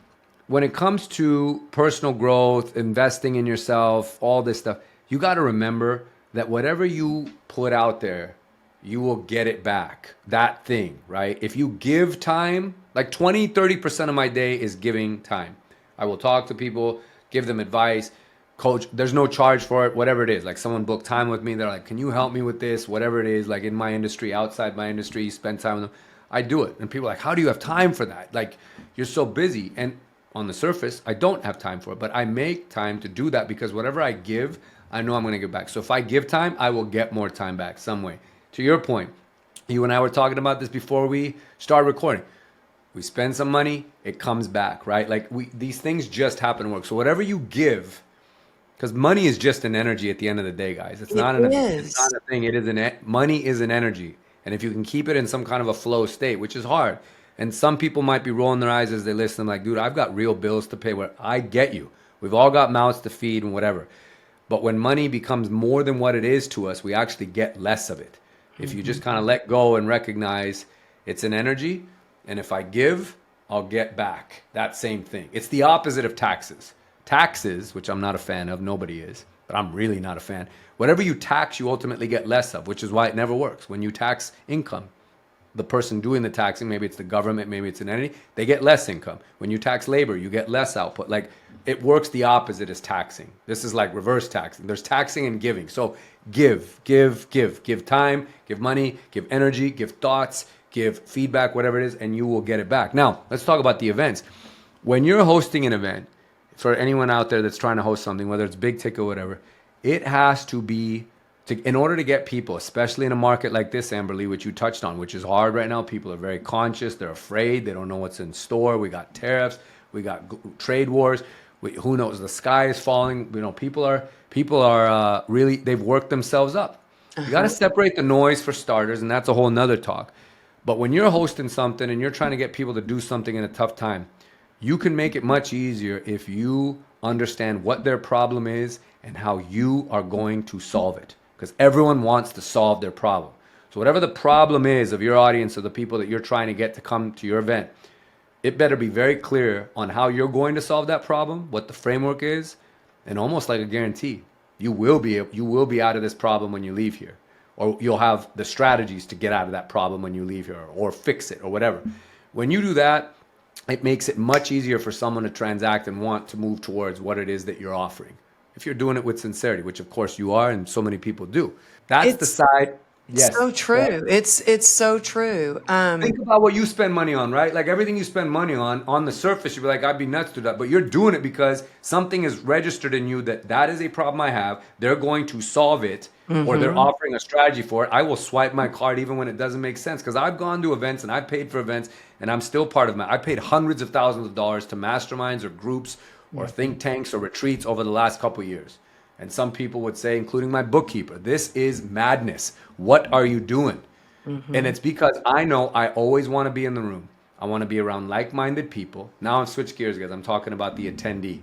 when it comes to personal growth, investing in yourself, all this stuff, you got to remember that whatever you put out there, you will get it back. That thing, right? If you give time, like 20, 30% of my day is giving time. I will talk to people, give them advice, coach. There's no charge for it, whatever it is. Like someone booked time with me. They're like, can you help me with this? Whatever it is, like in my industry, outside my industry, spend time with them. I do it. And people are like, how do you have time for that? Like, you're so busy. And on the surface, I don't have time for it. But I make time to do that because whatever I give, I know I'm going to give back. So if I give time, I will get more time back some way. To your point, you and I were talking about this before we started recording. We spend some money, it comes back, right? Like these things just happen to work. So whatever you give, because money is just an energy at the end of the day, guys. It It's not is. a thing. Money is an energy, and if you can keep it in some kind of a flow state, which is hard, and some people might be rolling their eyes as they listen, like, dude, I've got real bills to pay. Where I get you, we've all got mouths to feed and whatever. But when money becomes more than what it is to us, we actually get less of it. If you just Mhm. kind of let go and recognize it's an energy, and if I give, I'll get back that same thing. It's the opposite of taxes. Taxes, which I'm not a fan of, nobody is, but I'm really not a fan. Whatever you tax, you ultimately get less of, which is why it never works. When you tax income, the person doing the taxing, maybe it's the government, maybe it's an entity, they get less income. When you tax labor, you get less output. Like it works the opposite as taxing. This is like reverse taxing. There's taxing and giving. So give time, give money, give energy, give thoughts, give feedback, whatever it is, and you will get it back. Now, let's talk about the events. When you're hosting an event, for anyone out there that's trying to host something, whether it's big ticket or whatever, it has to be in order to get people, especially in a market like this, Amberly, which you touched on, which is hard right now. People are very conscious. They're afraid. They don't know what's in store. We got tariffs. We got trade wars. Who knows? The sky is falling. People are really, they've worked themselves up. You got to Uh-huh. separate the noise for starters, and that's a whole nother talk. But when you're hosting something and you're trying to get people to do something in a tough time, you can make it much easier if you understand what their problem is and how you are going to solve it. because everyone wants to solve their problem. So whatever the problem is of your audience or the people that you're trying to get to come to your event, it better be very clear on how you're going to solve that problem, what the framework is, and almost like a guarantee, you will be out of this problem when you leave here, or you'll have the strategies to get out of that problem when you leave here, or fix it, or whatever. When you do that, it makes it much easier for someone to transact and want to move towards what it is that you're offering. If you're doing it with sincerity, which of course you are, and so many people do. That's the It's side. it's Yes. so true. It's so true. Think about what you spend money on, right? Like everything you spend money on the surface, you'd be like, I'd be nuts to do that. But you're doing it because something is registered in you that that is a problem I have. They're going to solve it, or they're offering a strategy for it. I will swipe my card even when it doesn't make sense, because I've gone to events and I've paid for events and I'm still part of them. I paid hundreds of thousands of dollars to masterminds or groups or think tanks or retreats over the last couple of years. And some people would say, including my bookkeeper, this is madness. What are you doing? And it's because I know I always want to be in the room. I want to be around like-minded people. Now I've switched gears, guys. I'm talking about the attendee.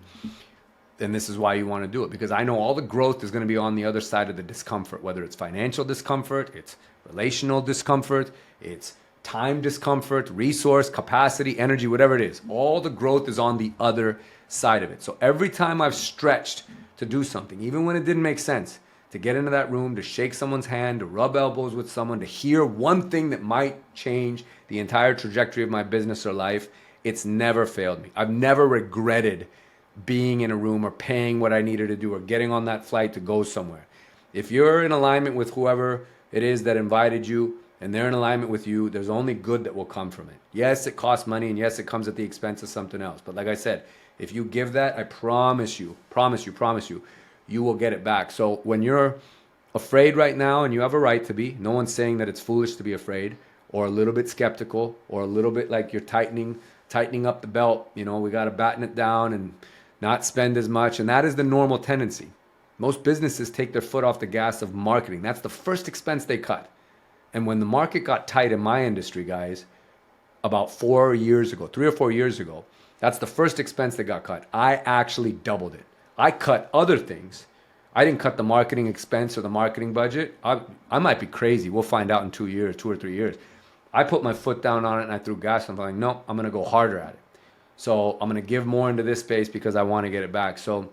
And this is why you want to do it, because I know all the growth is going to be on the other side of the discomfort, whether it's financial discomfort, it's relational discomfort, it's time discomfort, resource, capacity, energy, whatever it is. All the growth is on the other side of it. So every time I've stretched to do something, even when it didn't make sense, to get into that room, to shake someone's hand, to rub elbows with someone, to hear one thing that might change the entire trajectory of my business or life, it's never failed me. I've never regretted being in a room or paying what I needed to do or getting on that flight to go somewhere. If you're in alignment with whoever it is that invited you and they're in alignment with you, there's only good that will come from it. Yes, it costs money, and yes, it comes at the expense of something else. But like I said, if you give that, I promise you, you will get it back. So when you're afraid right now, and you have a right to be, no one's saying that it's foolish to be afraid or a little bit skeptical or a little bit like you're tightening up the belt. You know, we got to batten it down and not spend as much. And that is the normal tendency. Most businesses take their foot off the gas of marketing. That's the first expense they cut. And when the market got tight in my industry, guys, about 4 years ago, 3 or 4 years ago, that's the first expense that got cut. I actually doubled it. I cut other things. I didn't cut the marketing expense or the marketing budget. I might be crazy. We'll find out in 2 years, 2 or 3 years. I put my foot down on it and I threw gas. I'm like, no, I'm going to go harder at it. So I'm going to give more into this space because I want to get it back. So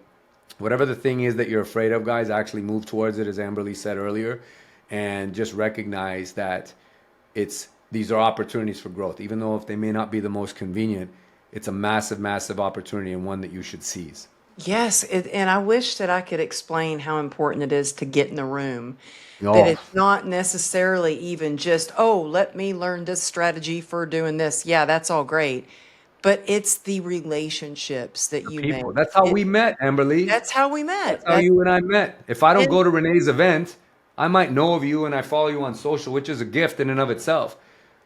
whatever the thing is that you're afraid of, guys, actually move towards it, as Amberly said earlier, and just recognize that these are opportunities for growth. Even though if they may not be the most convenient, it's a massive, massive opportunity and one that you should seize. Yes, and I wish that I could explain how important it is to get in the room. That Oh, it's not necessarily even just, oh, let me learn this strategy for doing this. Yeah, that's all great. But it's the relationships that the you people. make. That's how It we met, Amberly. That's how we That's met. how you and I met. If I don't And go to Renee's event, I might know of you and I follow you on social, which is a gift in and of itself.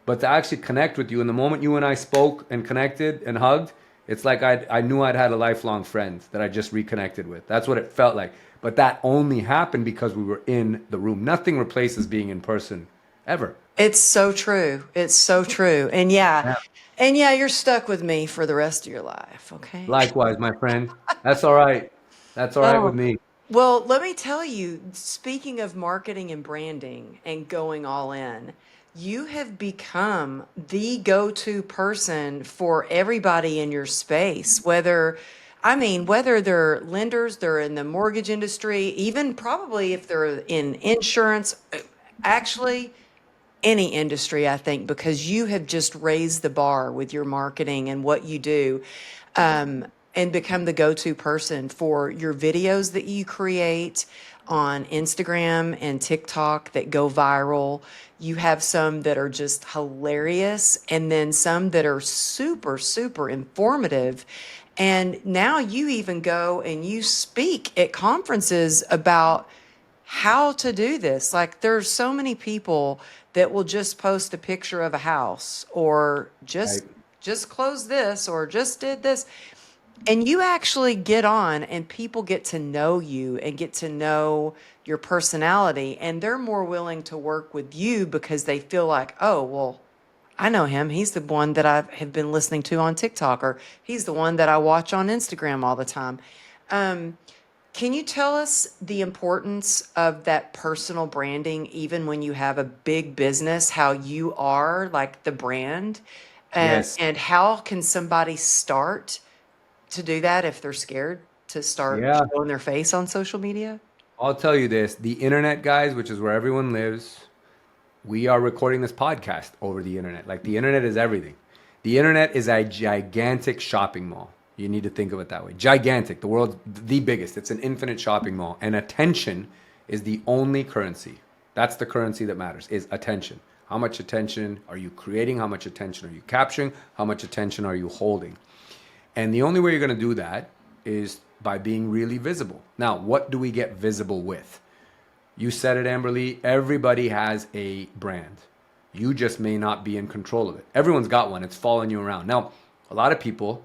But to actually connect with you, and the moment you and I spoke and connected and hugged, it's like I knew I'd had a lifelong friend that I just reconnected with. That's what it felt like. But that only happened because we were in the room. Nothing replaces being in person ever. it's so true. It's so true. Yeah. And yeah, you're stuck with me for the rest of your life, okay? Likewise, my friend. That's all right. That's all right with Oh, me. well, let me tell you, speaking of marketing and branding and going all in, you have become the go-to person for everybody in your space, whether they're lenders, they're in the mortgage industry, even probably if they're in insurance, actually any industry, I think, because you have just raised the bar with your marketing and what you do, and become the go-to person for your videos that you create on Instagram and TikTok that go viral. You have some that are just hilarious, and then some that are super, super informative. And now you even go and you speak at conferences about how to do this. Like there's so many people that will just post a picture of a house or Right. just closed this or just did this. And you actually get on and people get to know you and get to know your personality, and they're more willing to work with you because they feel like, oh, well, I know him. He's the one that I have been listening to on TikTok, or he's the one that I watch on Instagram all the time. Um, Can you tell us the importance of that personal branding, even when you have a big business, how you are like the brand? Yes. And how can somebody start to do that if they're scared to start Yeah. showing their face on social media? I'll tell you this, the internet, guys, which is where everyone lives, we are recording this podcast over the internet. Like, the internet is everything. The internet is a gigantic shopping mall. You need to think of it that way. Gigantic. The world's the biggest. It's an infinite shopping mall. And attention is the only currency. That's the currency that matters, is attention. How much attention are you creating? How much attention are you capturing? How much attention are you holding? And the only way you're going to do that is by being really visible. Now, what do we get visible with? You said it, Amberly. Everybody has a brand. You just may not be in control of it. Everyone's got one. It's following you around. Now, a lot of people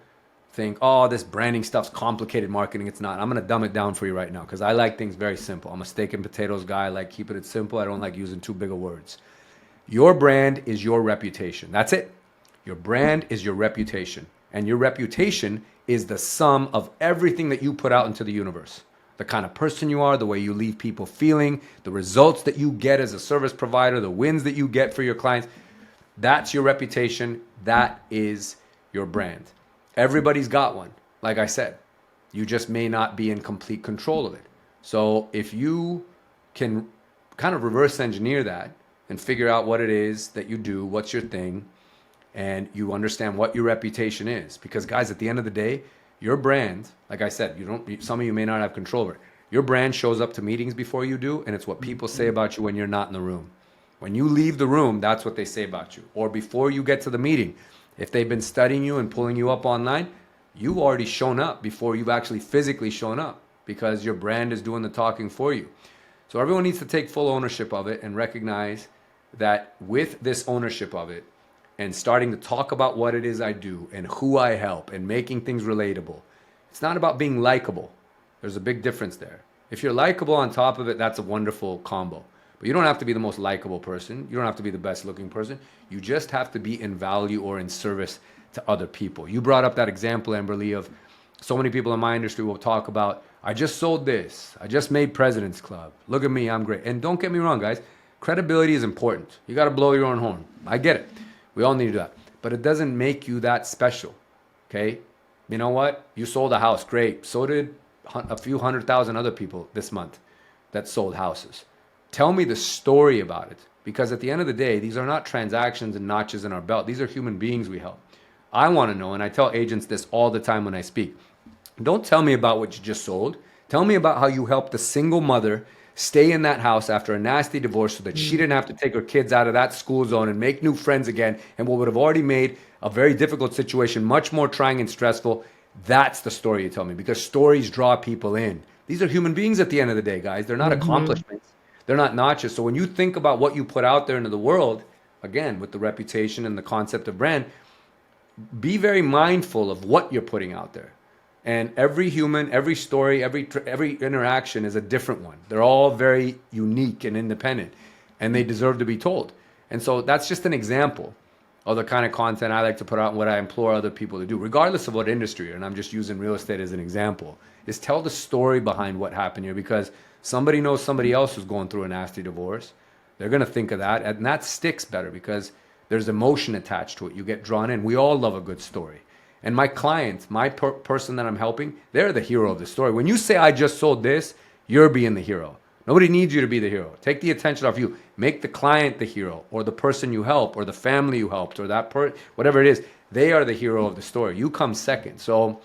think, oh, this branding stuff's complicated marketing. It's not. I'm going to dumb it down for you right now because I like things very simple. I'm a steak and potatoes guy. I like keeping it simple. I don't like using too big of words. Your brand is your reputation. That's it. Your brand is your reputation. And your reputation is the sum of everything that you put out into the universe. The kind of person you are, the way you leave people feeling, the results that you get as a service provider, the wins that you get for your clients. That's your reputation. That is your brand. Everybody's got one. Like I said, you just may not be in complete control of it. So if you can kind of reverse engineer that and figure out what it is that you do, what's your thing, and you understand what your reputation is. Because guys, at the end of the day, your brand, like I said, some of you may not have control over it. Your brand shows up to meetings before you do, and it's what people say about you when you're not in the room. When you leave the room, that's what they say about you. Or before you get to the meeting, if they've been studying you and pulling you up online, you've already shown up before you've actually physically shown up because your brand is doing the talking for you. So everyone needs to take full ownership of it and recognize that with this ownership of it, and starting to talk about what it is I do and who I help and making things relatable. It's not about being likable. There's a big difference there. If you're likable on top of it, that's a wonderful combo. But you don't have to be the most likable person. You don't have to be the best looking person. You just have to be in value or in service to other people. You brought up that example, Amberly, of so many people in my industry will talk about, I just sold this. I just made President's Club. Look at me, I'm great. And don't get me wrong, guys. Credibility is important. You got to blow your own horn. I get it. We all need to do that. But it doesn't make you that special, okay? You know what? You sold a house. Great. So did a few 100,000 other people this month that sold houses. Tell me the story about it. Because at the end of the day, these are not transactions and notches in our belt. These are human beings we help. I want to know, and I tell agents this all the time when I speak. Don't tell me about what you just sold. Tell me about how you helped a single mother stay in that house after a nasty divorce so that she didn't have to take her kids out of that school zone and make new friends again, and what would have already made a very difficult situation much more trying and stressful. That's the story you tell me, because stories draw people in. These are human beings at the end of the day, guys. They're not accomplishments. They're not notches. So when you think about what you put out there into the world, again, with the reputation and the concept of brand, be very mindful of what you're putting out there. And every human, every story, every interaction is a different one. They're all very unique and independent, and they deserve to be told. And so that's just an example of the kind of content I like to put out and what I implore other people to do, regardless of what industry, and I'm just using real estate as an example, is tell the story behind what happened here, because somebody knows somebody else who's going through a nasty divorce. They're going to think of that, and that sticks better because there's emotion attached to it. You get drawn in. We all love a good story. And my client, my person that I'm helping, they're the hero of the story. When you say, I just sold this, you're being the hero. Nobody needs you to be the hero. Take the attention off you. Make the client the hero, or the person you help, or the family you helped, or that whatever it is. They are the hero of the story. You come second. So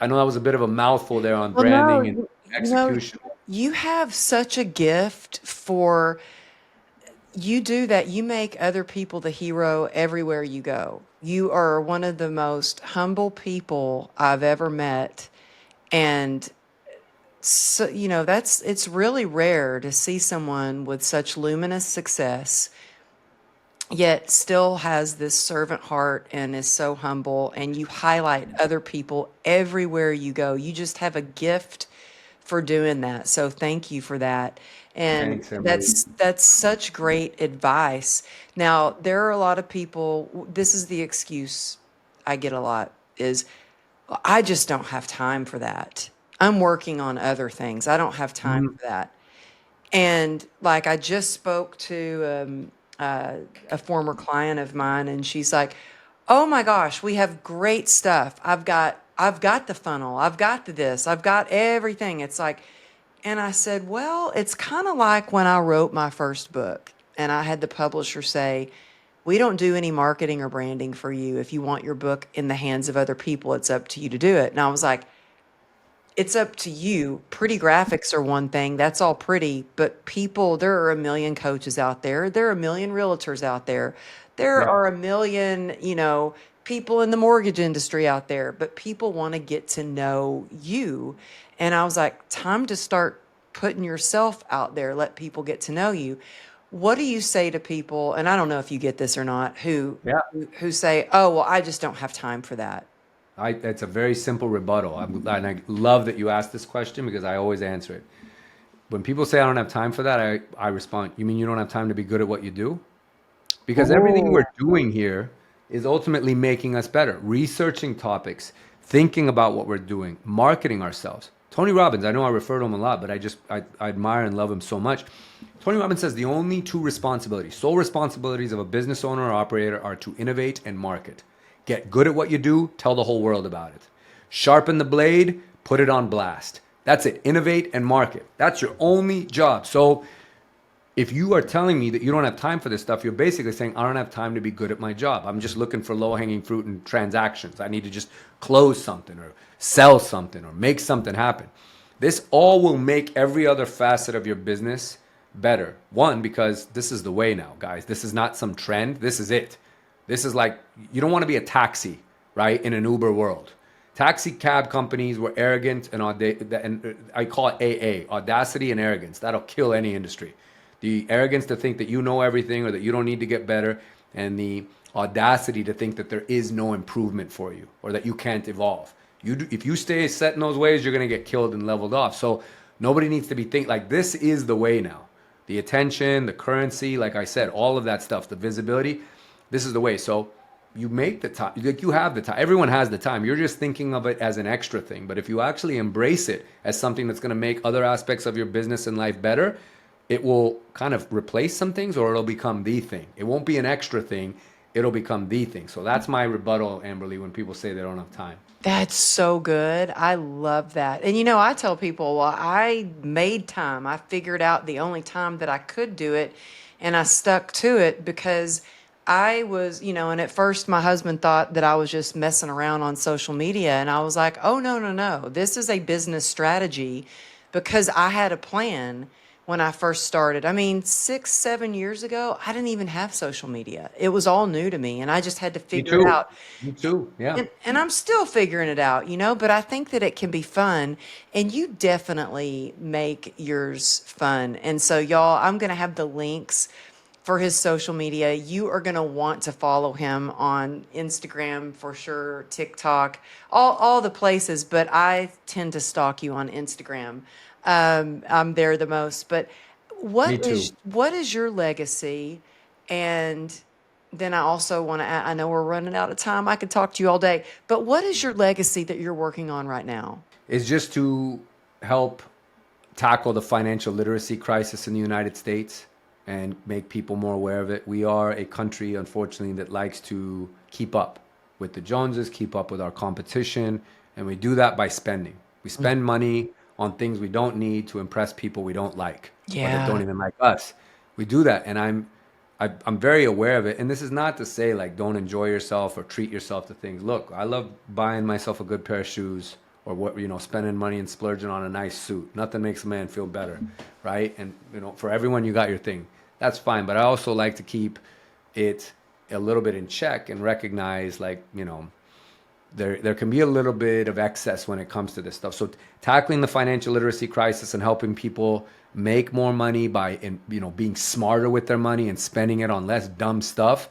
I know that was a bit of a mouthful there on Well, no, branding and you know, execution. you have such a gift for, you do that. You make other people the hero everywhere you go. You are one of the most humble people I've ever met. And so, it's really rare to see someone with such luminous success, yet still has this servant heart and is so humble. And you highlight other people everywhere you go. You just have a gift for doing that. So thank you for that. And Thanks, Emily. that's such great advice. Now, there are a lot of people, this is the excuse I get a lot, is I just don't have time for that. I'm working on other things. I don't have time Mm, for that. And like I just spoke to a former client of mine, and she's like, "Oh my gosh, we have great stuff. I've got the funnel. I've got the this. I've got everything." It's like, and I said, "Well, it's kind of like when I wrote my first book, and I had the publisher say, "We don't do any marketing or branding for you. If you want your book in the hands of other people, it's up to you to do it." And I was like, it's up to you. Pretty graphics are one thing. That's all pretty, but people, there are a million coaches out there. There are a million realtors out there. There yeah. are a million, people in the mortgage industry out there, but people want to get to know you. And I was like, time to start putting yourself out there, let people get to know you. What do you say to people, and I don't know if you get this or not, Yeah. who say, "Oh, well, I just don't have time for that." It's a very simple rebuttal. And I love that you asked this question because I always answer it. When people say I don't have time for that, I respond, you mean you don't have time to be good at what you do? Because everything Oh. we're doing here is ultimately making us better. Researching topics, thinking about what we're doing, marketing ourselves. Tony Robbins, I know I refer to him a lot, but I admire and love him so much. Tony Robbins says the only two responsibilities, sole responsibilities of a business owner or operator are to innovate and market. Get good at what you do, tell the whole world about it. Sharpen the blade, put it on blast. That's it. Innovate and market. That's your only job. So if you are telling me that you don't have time for this stuff, you're basically saying, I don't have time to be good at my job. I'm just looking for low hanging fruit and transactions. I need to just close something or sell something or make something happen. This all will make every other facet of your business better. One, because this is the way now, guys. This is not some trend. This is it. This is like, you don't want to be a taxi, right, in an Uber world. Taxi cab companies were arrogant and I call it AA, audacity and arrogance. That'll kill any industry. The arrogance to think that you know everything or that you don't need to get better, and the audacity to think that there is no improvement for you or that you can't evolve. If you stay set in those ways, you're going to get killed and leveled off. So nobody needs to be think like this is the way now. The attention, the currency, like I said, all of that stuff, the visibility, this is the way. So you make the time, like you have the time. Everyone has the time. You're just thinking of it as an extra thing. But if you actually embrace it as something that's going to make other aspects of your business and life better, it will kind of replace some things or it'll become the thing. It won't be an extra thing. It'll become the thing. So that's my rebuttal, Amberly, when people say they don't have time. That's so good. I love that. And I tell people, well, I made time. I figured out the only time that I could do it, and I stuck to it because I was, and at first my husband thought that I was just messing around on social media. And I was like, oh, no, no, no. This is a business strategy because I had a plan when I first started. I mean, 6, 7 years ago, I didn't even have social media. It was all new to me, and I just had to Me figure it too. out. Me too. Yeah. And I'm still figuring it out, but I think that it can be fun, and you definitely make yours fun. And so, y'all, I'm going to have the links for his social media. You are going to want to follow him on Instagram for sure, TikTok, all the places, but I tend to stalk you on Instagram. I'm there the most. But Me too. what is your legacy? And then I also want to, I know we're running out of time. I could talk to you all day, but what is your legacy that you're working on right now? Is just to help tackle the financial literacy crisis in the United States and make people more aware of it. We are a country, unfortunately, that likes to keep up with the Joneses, keep up with our competition, and we do that by spending. We spend money on things we don't need to impress people we don't like or that don't Yeah. even like us. We do that, and I'm very aware of it. And this is not to say like don't enjoy yourself or treat yourself to things. Look, I love buying myself a good pair of shoes or spending money and splurging on a nice suit. Nothing makes a man feel better, right? And for everyone, you got your thing. That's fine. But I also like to keep it a little bit in check and recognize like there can be a little bit of excess when it comes to this stuff. So tackling the financial literacy crisis and helping people make more money by being smarter with their money and spending it on less dumb stuff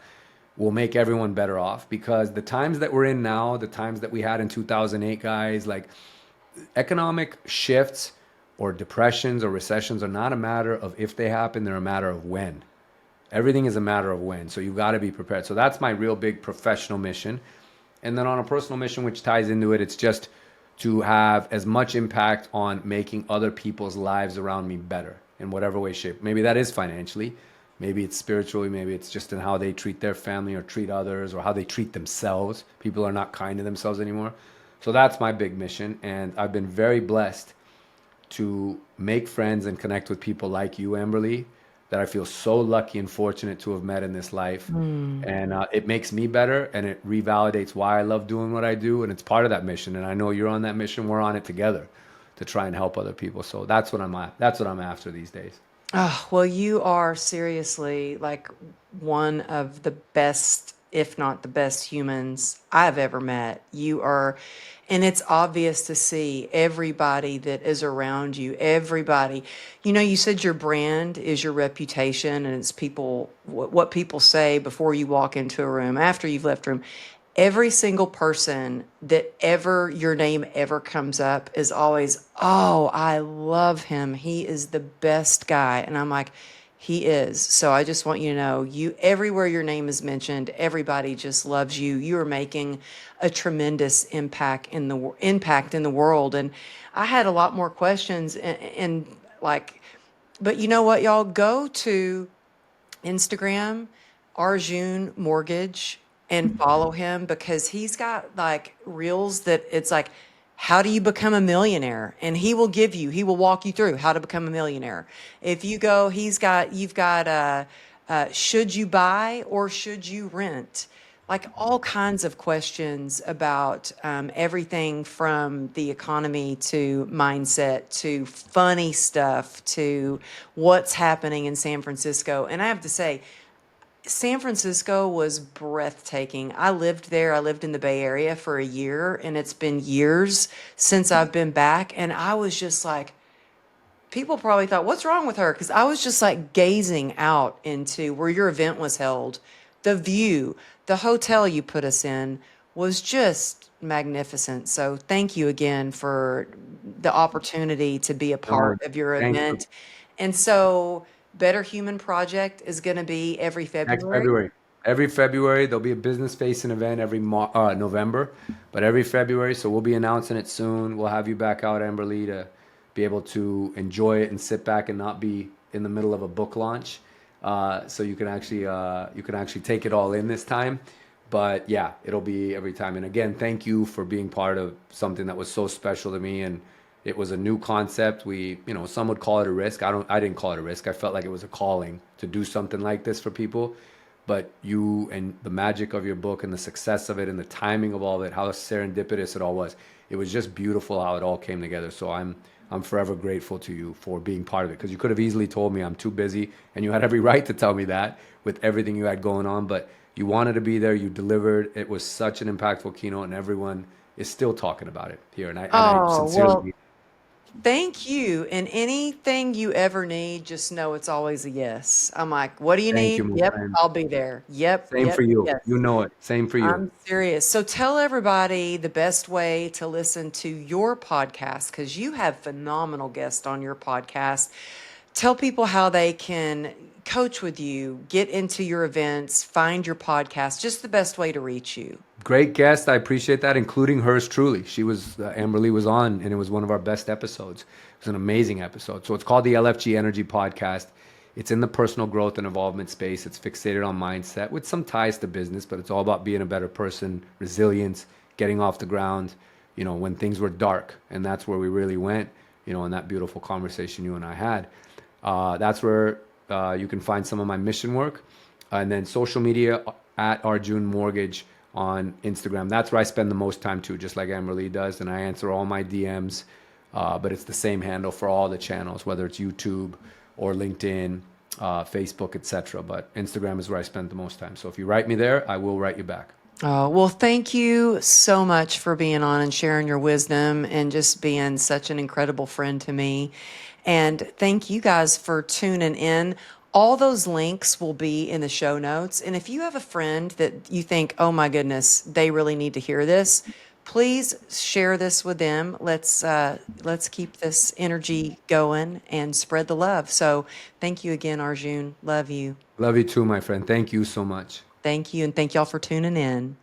will make everyone better off, because the times that we're in now, the times that we had in 2008, guys, like economic shifts or depressions or recessions are not a matter of if they happen, they're a matter of when. Everything is a matter of when. So you've got to be prepared. So that's my real big professional mission. And then on a personal mission, which ties into it, it's just to have as much impact on making other people's lives around me better in whatever way, shape. Maybe that is financially, maybe it's spiritually, maybe it's just in how they treat their family or treat others or how they treat themselves. People are not kind to themselves anymore. So that's my big mission. And I've been very blessed to make friends and connect with people like you, Amberly, that I feel so lucky and fortunate to have met in this life. And it makes me better and it revalidates why I love doing what I do. And it's part of that mission. And I know you're on that mission. We're on it together to try and help other people. So that's what I'm at. That's what I'm after these days. Oh, well, you are seriously like one of the best, if not the best humans I've ever met. You are, and it's obvious to see everybody that is around you, everybody. You know, you said your brand is your reputation and it's people, what people say before you walk into a room, after you've left a room. Every single person that ever your name ever comes up is always, oh, I love him. He is the best guy. And I'm like, he is. So I just want you to know, you everywhere your name is mentioned, everybody just loves you. You are making a tremendous impact in the world. And I had a lot more questions and like, but you know what, y'all, go to Instagram, Arjun Mortgage, and follow him because he's got like reels that it's like, how do you become a millionaire? And he will walk you through how to become a millionaire. If you go, you've got, should you buy or should you rent? Like all kinds of questions about everything from the economy to mindset to funny stuff to what's happening in San Francisco. And I have to say, San Francisco was breathtaking. I lived there. I lived in the Bay Area for a year, and it's been years since I've been back. And I was just like, people probably thought, what's wrong with her? Because I was just like gazing out into where your event was held. The view, the hotel you put us in was just magnificent. So thank you again for the opportunity to be a No, part of your thanks for event. And so Better Human Project is going to be every next February. February. Every February, there'll be a business facing event every November, but every February. So we'll be announcing it soon. We'll have you back out, Amberly, to be able to enjoy it and sit back and not be in the middle of a book launch. So you can actually take it all in this time. But yeah, it'll be every time. And again, thank you for being part of something that was so special to me. And it was a new concept. Some would call it a risk. I didn't call it a risk. I felt like it was a calling to do something like this for people. But you and the magic of your book and the success of it and the timing of all of it, how serendipitous it all was. It was just beautiful how it all came together. So I'm forever grateful to you for being part of it because you could have easily told me I'm too busy, and you had every right to tell me that with everything you had going on. But you wanted to be there. You delivered. It was such an impactful keynote, and everyone is still talking about it here. And I Oh, sincerely well, thank you. And anything you ever need, just know it's always a yes. I'm like, what do you thank you, need? my Yep, friend. I'll be there. Yep, Same yep, for you. yes. You know it. Same for you. I'm serious. So tell everybody the best way to listen to your podcast because you have phenomenal guests on your podcast. Tell people how they can coach with you, get into your events, find your podcast, just the best way to reach you. Great guest. I appreciate that, including hers truly. She was, Amberly was on, and it was one of our best episodes. It was an amazing episode. So it's called the LFG Energy Podcast. It's in the personal growth and involvement space. It's fixated on mindset with some ties to business, but it's all about being a better person, resilience, getting off the ground, when things were dark. And that's where we really went, in that beautiful conversation you and I had. That's where you can find some of my mission work. And then social media at Arjun Mortgage on Instagram. That's where I spend the most time too, just like Amberly does. And I answer all my DMs, but it's the same handle for all the channels, whether it's YouTube or LinkedIn, Facebook, etc. But Instagram is where I spend the most time. So if you write me there, I will write you back. Oh, well, thank you so much for being on and sharing your wisdom and just being such an incredible friend to me. And thank you guys for tuning in. All those links will be in the show notes. And if you have a friend that you think, oh my goodness, they really need to hear this, please share this with them. Let's keep this energy going and spread the love. So thank you again, Arjun. Love you. Love you too, my friend. Thank you so much. Thank you. And thank y'all for tuning in.